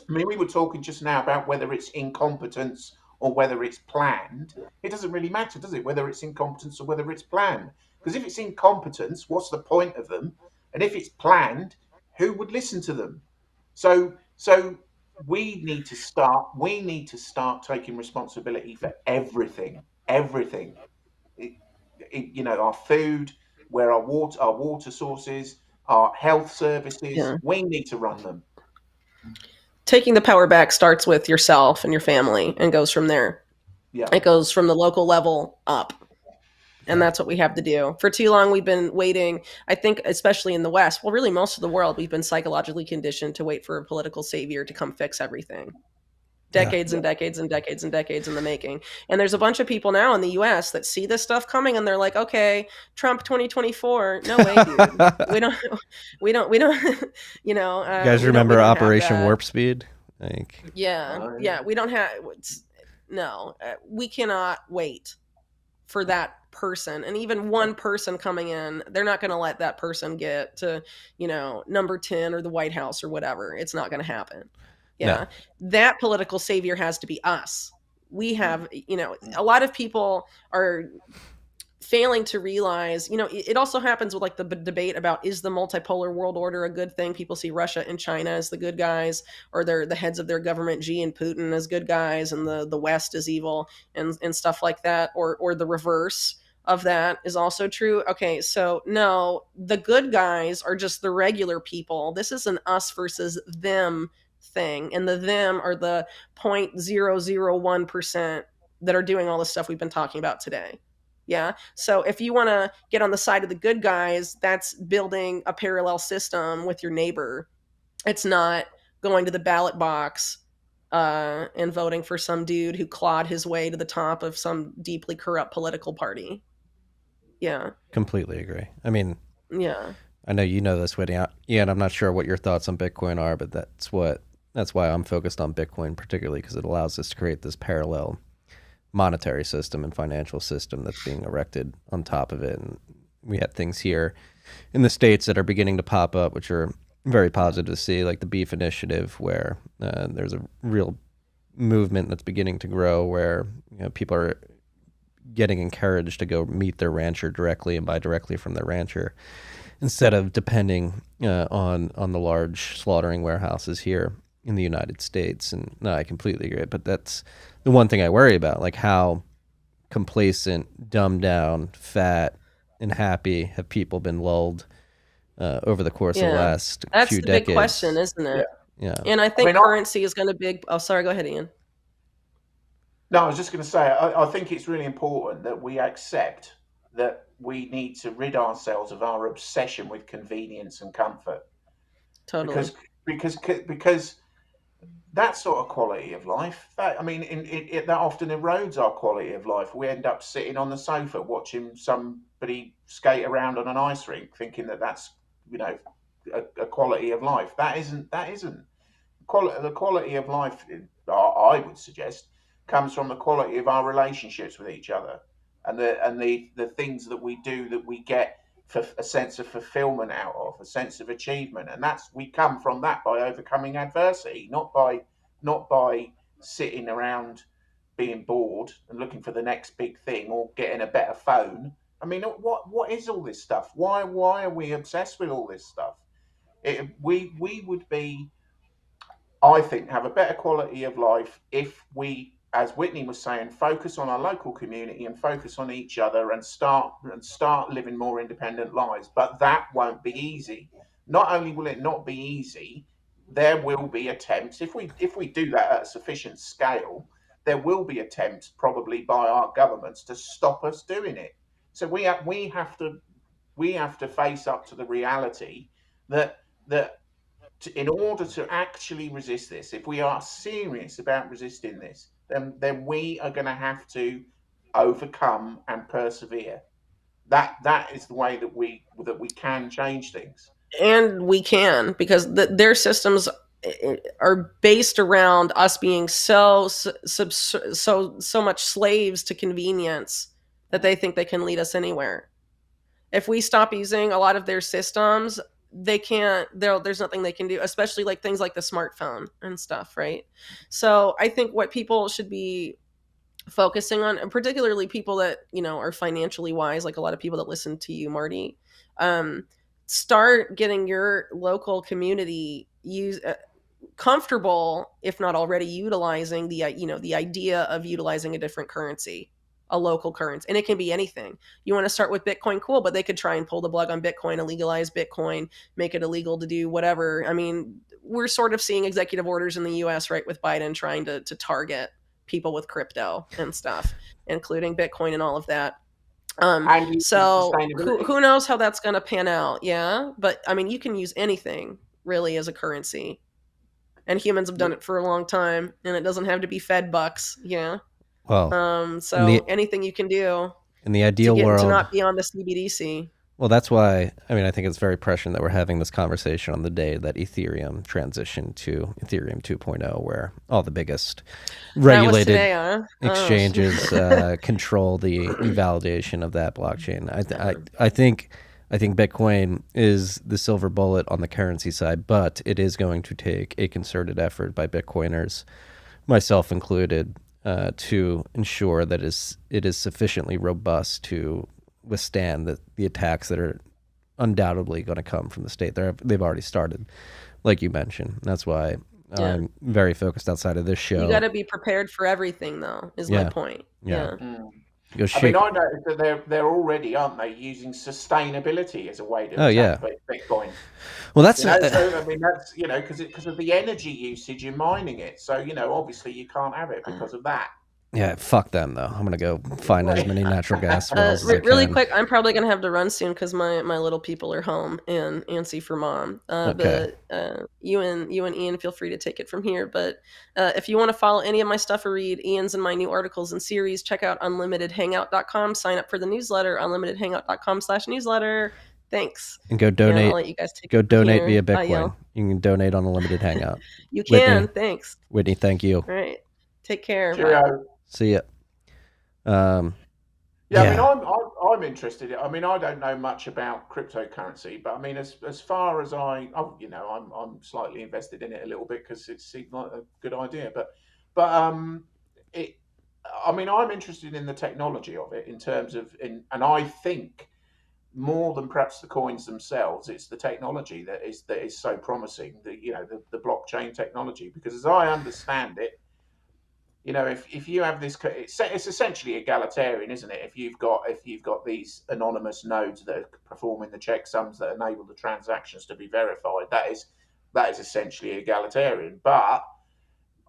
[SPEAKER 8] I mean, we were talking just now about whether it's incompetence or whether it's planned. It doesn't really matter, does it, whether it's incompetence or whether it's planned? Because if it's incompetence, what's the point of them? And if it's planned, who would listen to them? So we need to start taking responsibility for everything. Our food, where our water sources, our health services, we need to run them.
[SPEAKER 7] Taking the power back starts with yourself and your family and goes from there.
[SPEAKER 8] Yeah.
[SPEAKER 7] It goes from the local level up. And that's what we have to do. For too long, we've been waiting. I think, especially in the West, well, really most of the world, we've been psychologically conditioned to wait for a political savior to come fix everything. Decades and decades and decades and decades in the making. And there's a bunch of people now in the US that see this stuff coming and they're like, okay, Trump 2024. No way, dude. we don't, you
[SPEAKER 1] guys remember Operation Warp Speed?
[SPEAKER 7] We don't have, we cannot wait for that person. And even one person coming in, they're not going to let that person get to, number 10 or the White House or whatever. It's not going to happen. Yeah. No. That political savior has to be us. We have, a lot of people are failing to realize, it also happens with like the debate about, is the multipolar world order a good thing? People see Russia and China as the good guys, or they're the heads of their government, Xi and Putin, as good guys, and the West is evil and stuff like that. Or the reverse of that is also true. Okay, so no, the good guys are just the regular people. This is an us versus them thing, and the them are the 0.001% that are doing all the stuff we've been talking about today. Yeah. So if you want to get on the side of the good guys, that's building a parallel system with your neighbor. It's not going to the ballot box and voting for some dude who clawed his way to the top of some deeply corrupt political party. Yeah.
[SPEAKER 1] Completely agree. I mean,
[SPEAKER 7] yeah.
[SPEAKER 1] I know you know this, Whitney. Iain, I'm not sure what your thoughts on Bitcoin are, but that's why I'm focused on Bitcoin particularly, because it allows us to create this parallel monetary system and financial system that's being erected on top of it. And we have things here in the States that are beginning to pop up, which are very positive to see, like the Beef Initiative, where there's a real movement that's beginning to grow where people are getting encouraged to go meet their rancher directly and buy directly from their rancher instead of depending on the large slaughtering warehouses here in the United States. And no, I completely agree. But that's the one thing I worry about, like how complacent, dumbed down, fat, and happy have people been lulled over the course of the last few decades. That's the big
[SPEAKER 7] question, isn't it?
[SPEAKER 1] Yeah.
[SPEAKER 7] And I think currency is going to be... Oh, sorry, go ahead, Iain.
[SPEAKER 8] No, I was just going to say, I think it's really important that we accept that we need to rid ourselves of our obsession with convenience and comfort.
[SPEAKER 7] Totally.
[SPEAKER 8] Because that sort of quality of life, that often erodes our quality of life. We end up sitting on the sofa watching somebody skate around on an ice rink, thinking that that's a quality of life. That isn't. The quality of life, I would suggest, comes from the quality of our relationships with each other, and the things that we do that we get a sense of fulfillment out of, a sense of achievement. And we come from that by overcoming adversity, not by sitting around being bored and looking for the next big thing or getting a better phone. I mean, what is all this stuff? Why are we obsessed with all this stuff? We would be, I think, have a better quality of life if we, as Whitney was saying, focus on our local community and focus on each other and start living more independent lives. But that won't be easy. Not only will it not be easy, there will be attempts. If we do that at a sufficient scale, there will be attempts, probably by our governments, to stop us doing it. So we have to face up to the reality that in order to actually resist this, if we are serious about resisting this, then we are going to have to overcome and persevere. That is the way that we can change things.
[SPEAKER 7] And we can, because their systems are based around us being so much slaves to convenience that they think they can lead us anywhere. If we stop using a lot of their systems, they can't. There's nothing they can do, especially like things like the smartphone and stuff, right? So I think what people should be focusing on, and particularly people that are financially wise, like a lot of people that listen to you, Marty, start getting your local community comfortable, if not already utilizing the idea of utilizing a different currency, a local currency. And it can be anything. You want to start with Bitcoin, cool, but they could try and pull the plug on Bitcoin, illegalize Bitcoin, make it illegal to do whatever. I mean, we're sort of seeing executive orders in the US, right, with Biden trying to target people with crypto and stuff, including Bitcoin and all of that. So who knows how that's going to pan out? Yeah. But I mean, you can use anything really as a currency, and humans have done it for a long time, and it doesn't have to be Fed bucks. Yeah.
[SPEAKER 1] Well,
[SPEAKER 7] so anything you can do
[SPEAKER 1] in the ideal world
[SPEAKER 7] to not be on the CBDC.
[SPEAKER 1] Well, that's why, I mean, I think it's very prescient that we're having this conversation on the day that Ethereum transitioned to Ethereum 2.0, where all the biggest regulated exchanges control the validation of that blockchain. I think Bitcoin is the silver bullet on the currency side, but it is going to take a concerted effort by Bitcoiners, myself included, to ensure that it is sufficiently robust to withstand the attacks that are undoubtedly going to come from the state. They've already started, like you mentioned. That's why I'm very focused outside of this show.
[SPEAKER 7] You got to be prepared for everything, though, is my point. Yeah.
[SPEAKER 8] I mean, I know that they're already, aren't they, using sustainability as a way to attack Bitcoin.
[SPEAKER 1] Well, that's
[SPEAKER 8] so I mean, that's because of the energy usage in mining it. So obviously you can't have it because of that.
[SPEAKER 1] Yeah, fuck them though. I'm gonna go find as many natural gas wells as I can.
[SPEAKER 7] Really quick, I'm probably gonna have to run soon because my little people are home and antsy for mom. But you and Ian, feel free to take it from here. But if you want to follow any of my stuff or read Ian's and my new articles and series, check out unlimitedhangout.com. Sign up for the newsletter, unlimitedhangout.com/newsletter. Thanks.
[SPEAKER 1] And go donate.
[SPEAKER 7] And I'll let you guys take
[SPEAKER 1] donate via Bitcoin. You can donate on Unlimited Hangout.
[SPEAKER 7] You can. Whitney, thanks.
[SPEAKER 1] Whitney, thank you.
[SPEAKER 7] All right. Take care.
[SPEAKER 8] Cheerio.
[SPEAKER 1] See ya.
[SPEAKER 8] I mean, I'm interested. I mean, I don't know much about cryptocurrency, but I mean, as far as I'm slightly invested in it a little bit because it seemed like a good idea. But I mean, I'm interested in the technology of it in terms of, and I think more than perhaps the coins themselves, it's the technology that is so promising. The blockchain technology, because as I understand it, if you have this, it's essentially egalitarian, isn't it? If you've got these anonymous nodes that are performing the checksums that enable the transactions to be verified, that is essentially egalitarian. But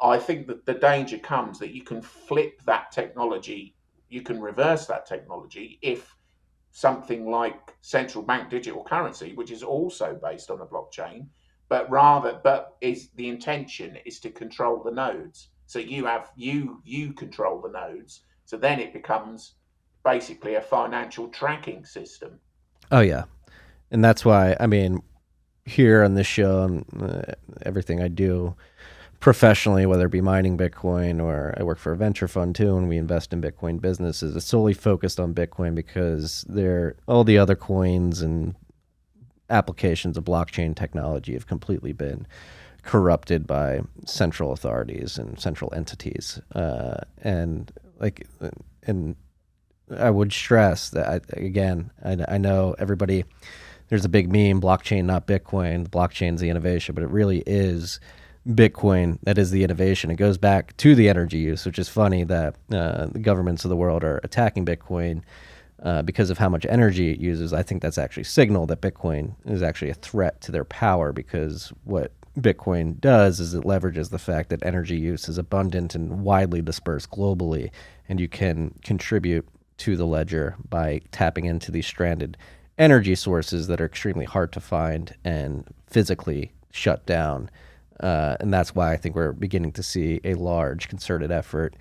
[SPEAKER 8] I think that the danger comes that you can flip that technology, you can reverse that technology if something like central bank digital currency, which is also based on a blockchain, but the intention is to control the nodes. So you control the nodes. So then it becomes basically a financial tracking system.
[SPEAKER 1] Oh yeah, and that's why, I mean, here on this show and everything I do professionally, whether it be mining Bitcoin or I work for a venture fund too, and we invest in Bitcoin businesses. It's solely focused on Bitcoin because all the other coins and applications of blockchain technology have completely been corrupted by central authorities and central entities. And I would stress that, I know everybody, there's a big meme, blockchain, not Bitcoin. The blockchain's the innovation, but it really is Bitcoin that is the innovation. It goes back to the energy use, which is funny that the governments of the world are attacking Bitcoin because of how much energy it uses. I think that's actually signal that Bitcoin is actually a threat to their power, because what Bitcoin does is it leverages the fact that energy use is abundant and widely dispersed globally, and you can contribute to the ledger by tapping into these stranded energy sources that are extremely hard to find and physically shut down. And that's why I think we're beginning to see a large concerted effort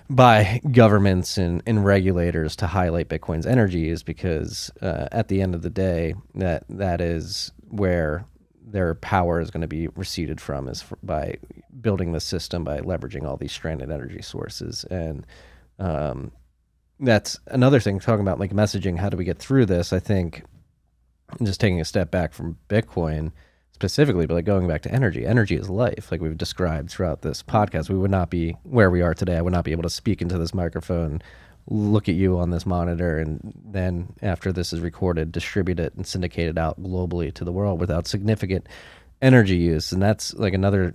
[SPEAKER 1] by governments and regulators to highlight Bitcoin's energy use, because at the end of the day, that is where their power is going to be receded from, is by building the system, by leveraging all these stranded energy sources. And that's another thing, talking about like messaging, how do we get through this? I think just taking a step back from Bitcoin specifically, but like going back to energy is life. Like we've described throughout this podcast, we would not be where we are today. I would not be able to speak into this microphone, look at you on this monitor, and then after this is recorded, distribute it and syndicate it out globally to the world without significant energy use. And that's like another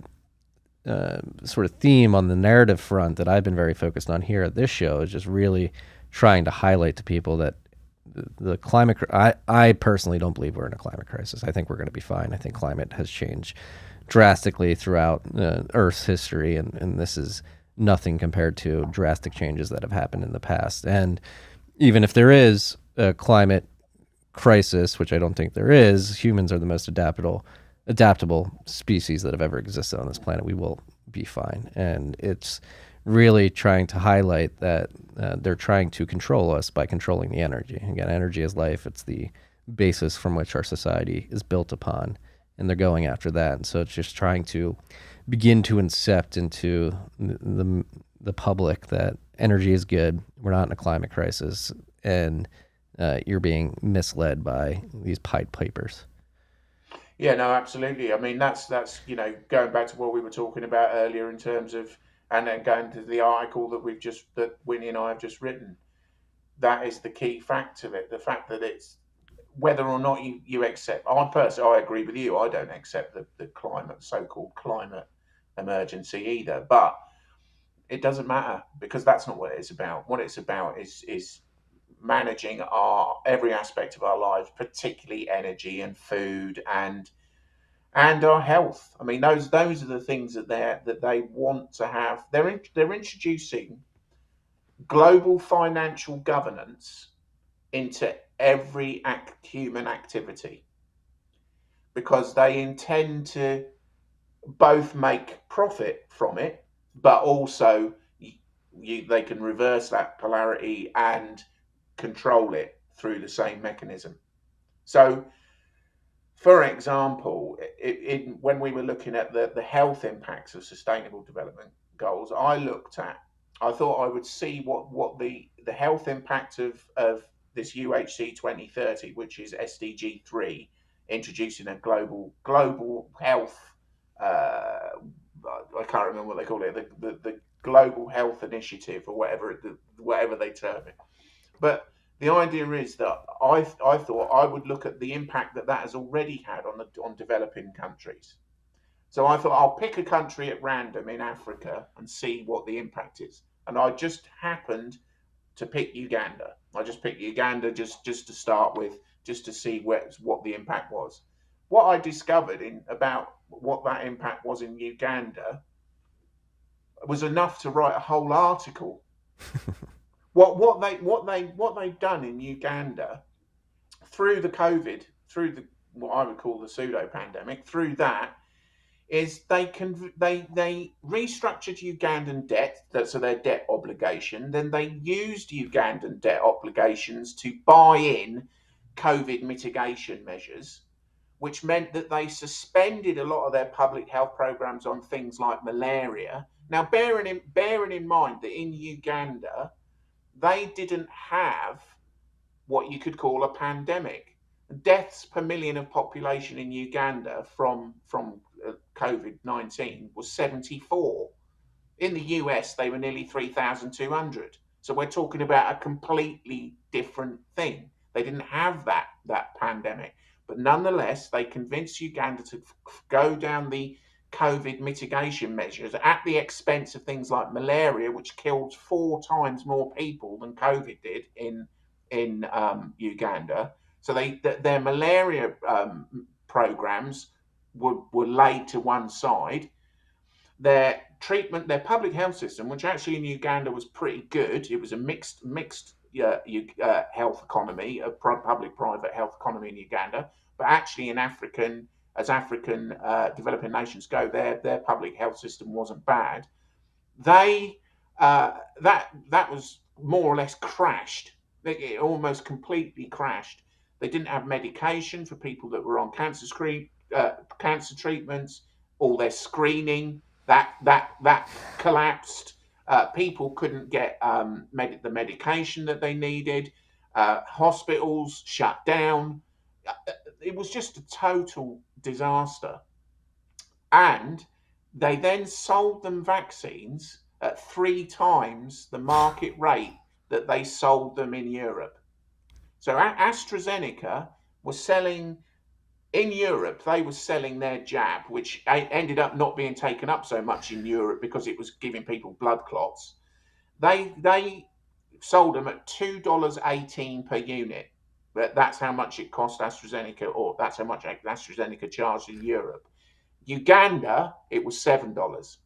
[SPEAKER 1] sort of theme on the narrative front that I've been very focused on here at this show, is just really trying to highlight to people that the climate, I personally don't believe we're in a climate crisis. I think we're going to be fine. I think climate has changed drastically throughout Earth's history, and this is nothing compared to drastic changes that have happened in the past. And even if there is a climate crisis, which I don't think there is, humans are the most adaptable species that have ever existed on this planet. We will be fine. And it's really trying to highlight that they're trying to control us by controlling the energy. Again, energy is life. It's the basis from which our society is built upon, and they're going after that. And so it's just trying to begin to incept into the public that energy is good. We're not in a climate crisis, and you're being misled by these Pied Pipers.
[SPEAKER 8] Yeah, no, absolutely. I mean, that's going back to what we were talking about earlier in terms of, and then going to the article that Whitney and I have just written. That is the key fact of it. The fact that it's, whether or not you accept, I agree with you. I don't accept the so-called climate emergency either. But it doesn't matter, because that's not what it's about. What it's about is managing every aspect of our lives, particularly energy and food and our health. I mean, those are the things that they want to have. They're introducing global financial governance into every they activity, because they intend to both make profit from it, but also they can reverse that polarity and control it through the same mechanism. So, for example, when we were looking at the health impacts of sustainable development goals, I thought I would see what the health impact of this UHC 2030, which is SDG 3, introducing a global health, I can't remember what they call it, the global health initiative, or whatever they term it. But the idea is that I thought I would look at the impact that has already had on developing countries. So I thought I'll pick a country at random in Africa and see what the impact is. And I just happened to pick Uganda. I just picked Uganda just to start with, just to see what the impact was. What I discovered about what that impact was in Uganda was enough to write a whole article. What they've done in Uganda through the COVID, through what I would call the pseudo pandemic, through that, is they restructured Ugandan debt, so their debt obligation. Then they used Ugandan debt obligations to buy in COVID mitigation measures, which meant that they suspended a lot of their public health programs on things like malaria. Now, bearing in mind that in Uganda, they didn't have what you could call a pandemic. Deaths per million of population in Uganda from COVID-19 was 74. In the US, they were nearly 3,200. So we're talking about a completely different thing. They didn't have that pandemic. But nonetheless, they convinced Uganda to go down the COVID mitigation measures at the expense of things like malaria, which killed 4 times more people than COVID did in Uganda. So their malaria programs were laid to one side. Their treatment, their public health system, which actually in Uganda was pretty good. It was a mixed health economy, a public-private health economy in Uganda. But actually, African developing nations go, their public health system wasn't bad. That was more or less crashed. It almost completely crashed. They didn't have medication for people that were on cancer treatments. All their screening that collapsed. People couldn't get the medication that they needed. Hospitals shut down. It was just a total disaster. And they then sold them vaccines at 3 times the market rate that they sold them in Europe. So AstraZeneca was selling, in Europe, they were selling their jab, which ended up not being taken up so much in Europe because it was giving people blood clots. They sold them at $2.18 per unit. That's how much it cost AstraZeneca, or that's how much AstraZeneca charged in Europe. Uganda, it was $7.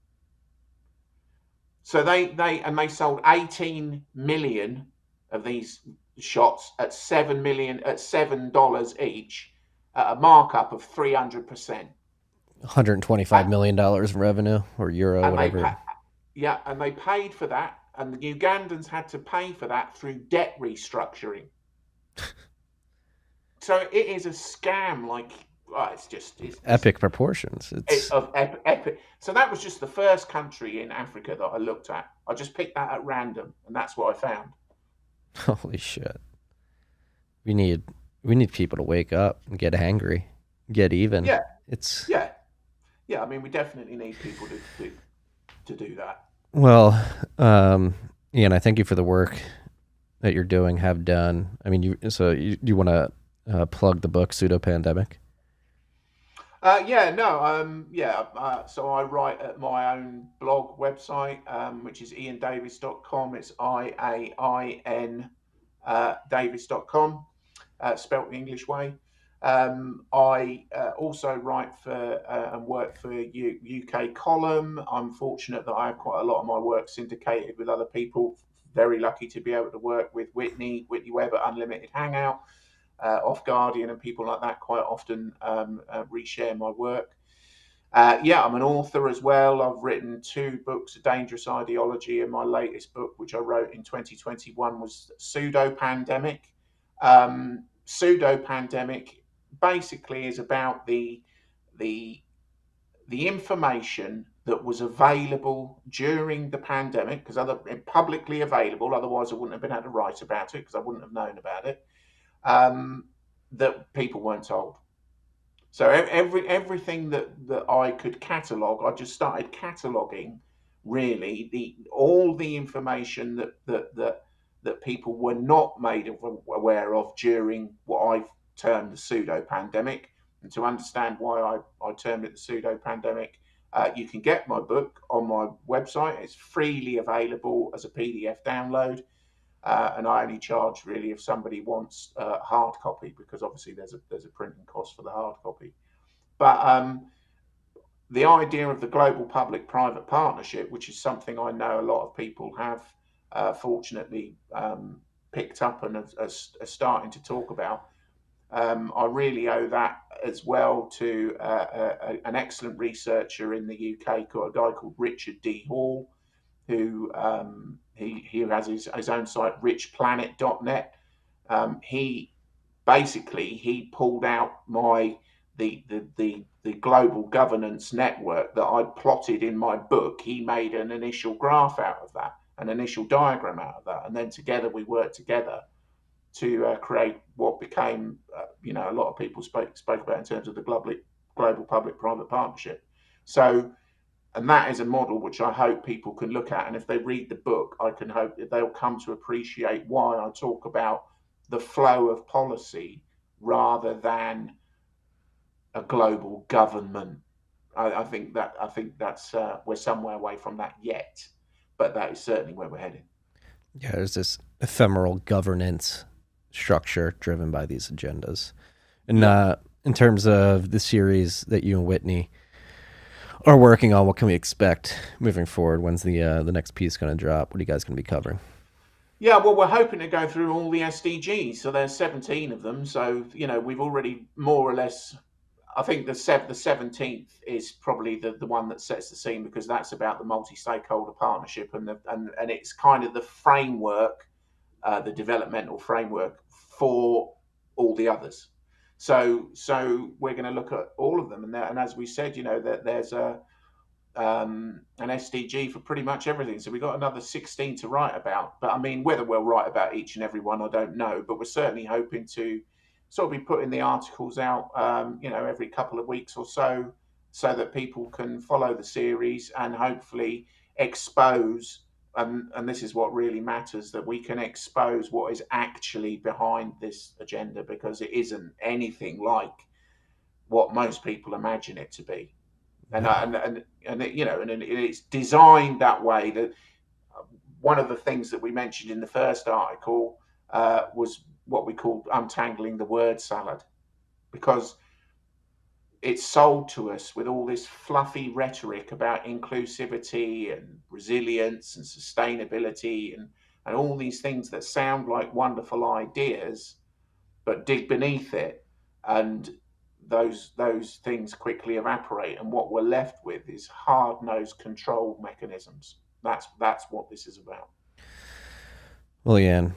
[SPEAKER 8] So they sold 18 million of these shots at $7 each, at a markup of 300%.
[SPEAKER 1] $125 million in revenue, or euro, whatever.
[SPEAKER 8] And they paid for that, and the Ugandans had to pay for that through debt restructuring. So it is a scam, it's
[SPEAKER 1] epic proportions.
[SPEAKER 8] It's epic. So that was just the first country in Africa that I looked at. I just picked that at random, and that's what I found.
[SPEAKER 1] Holy shit! We need people to wake up and get angry, get even.
[SPEAKER 8] Yeah,
[SPEAKER 1] yeah.
[SPEAKER 8] I mean, we definitely need people to do that.
[SPEAKER 1] Well, Iain, I thank you for the work that you're doing, have done. I mean, you want to plug the book Pseudo Pandemic?
[SPEAKER 8] So I write at my own blog website, which is iaindavis.com. It's IAIN Davis.com, spelt the English way. I also write for and work for UK Column. I'm fortunate that I have quite a lot of my work syndicated with other people. Very lucky to be able to work with Whitney Webb at Unlimited Hangout, Off Guardian, and people like that quite often reshare my work. I'm an author as well. I've written 2 books, A Dangerous Ideology, and my latest book, which I wrote in 2021, was Pseudo Pandemic. Pseudo Pandemic basically is about the information that was available during the pandemic, because publicly available, otherwise I wouldn't have been able to write about it, because I wouldn't have known about it, that people weren't told. So everything that I could catalogue, I just started cataloguing really all the information that people were not made aware of during what I've termed the pseudo pandemic. And to understand why I termed it the pseudo pandemic, you can get my book on my website. It's freely available as a PDF download. And I only charge really if somebody wants a hard copy, because obviously there's a printing cost for the hard copy. But the idea of the global public-private partnership, which is something I know a lot of people have fortunately picked up and are starting to talk about, I really owe that as well to an excellent researcher in the UK, a guy called Richard D. Hall, who he has his own site, richplanet.net. He pulled out the global governance network that I plotted in my book. He made an initial graph out of that, an initial diagram out of that, and then together we worked together to create what became, a lot of people spoke about in terms of the global public-private partnership. So, and that is a model which I hope people can look at. And if they read the book, I can hope that they'll come to appreciate why I talk about the flow of policy rather than a global government. I think that's we're somewhere away from that yet, but that is certainly where we're heading.
[SPEAKER 1] Yeah, there's this ephemeral governance structure driven by these agendas. And in terms of the series that you and Whitney are working on, what can we expect moving forward? When's the next piece going to drop? What are you guys going to be covering?
[SPEAKER 8] Yeah, well, we're hoping to go through all the SDGs. So there's 17 of them. So, we've already more or less, I think the 17th is probably the one that sets the scene, because that's about the multi-stakeholder partnership and it's kind of the framework, the developmental framework for all the others. So we're going to look at all of them, and as we said, that there's an SDG for pretty much everything. So we've got another 16 to write about. But I mean, whether we'll write about each and every one, I don't know. But we're certainly hoping to sort of be putting the articles out, every couple of weeks or so that people can follow the series and hopefully expose. And this is what really matters, that we can expose what is actually behind this agenda, because it isn't anything like what most people imagine it to be. And it's designed that way. That one of the things that we mentioned in the first article was what we called untangling the word salad, because it's sold to us with all this fluffy rhetoric about inclusivity and resilience and sustainability and all these things that sound like wonderful ideas, but dig beneath it, and those things quickly evaporate, and what we're left with is hard-nosed control mechanisms. That's what this is about.
[SPEAKER 1] Well, Iain,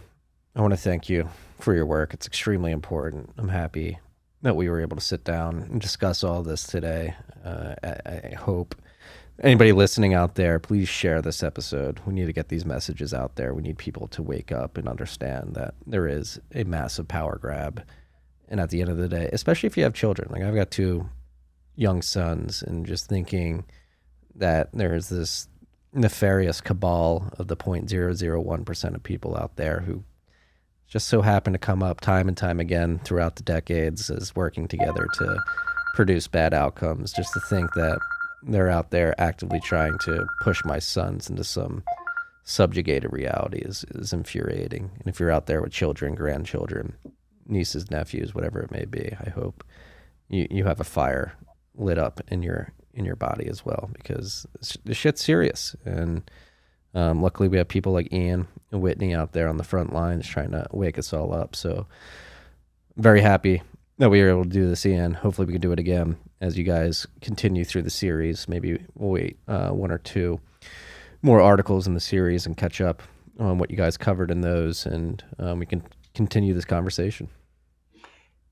[SPEAKER 1] I want to thank you for your work. It's extremely important. I'm happy that we were able to sit down and discuss all this today. I hope anybody listening out there, please share this episode. We need to get these messages out there. We need people to wake up and understand that there is a massive power grab. And at the end of the day, especially if you have children, like I've got 2 young sons, and just thinking that there's this nefarious cabal of the 0.001% of people out there who just so happen to come up time and time again throughout the decades as working together to produce bad outcomes. Just to think that they're out there actively trying to push my sons into some subjugated reality is infuriating. And if you're out there with children, grandchildren, nieces, nephews, whatever it may be, I hope you have a fire lit up in your body as well, because this shit's serious. And luckily we have people like Iain and Whitney out there on the front lines trying to wake us all up. So very happy that we were able to do this, Iain. Hopefully we can do it again as you guys continue through the series. Maybe we'll wait 1 or 2 more articles in the series and catch up on what you guys covered in those, and we can continue this conversation.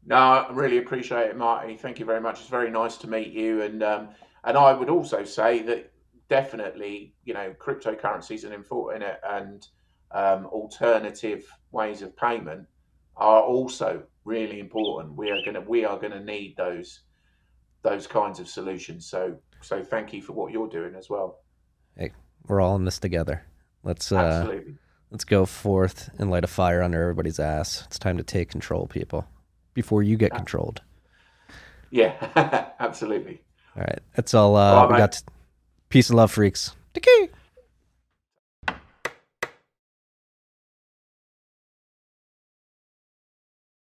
[SPEAKER 8] No, I really appreciate it, Marty. Thank you very much. It's very nice to meet you. And I would also say that definitely, cryptocurrencies and alternative ways of payment are also really important. We are gonna need those kinds of solutions. So thank you for what you're doing as well.
[SPEAKER 1] Hey, we're all in this together.
[SPEAKER 8] Absolutely.
[SPEAKER 1] Let's go forth and light a fire under everybody's ass. It's time to take control, people, before you get controlled.
[SPEAKER 8] Yeah, absolutely.
[SPEAKER 1] All right. That's all. We got peace and love, freaks.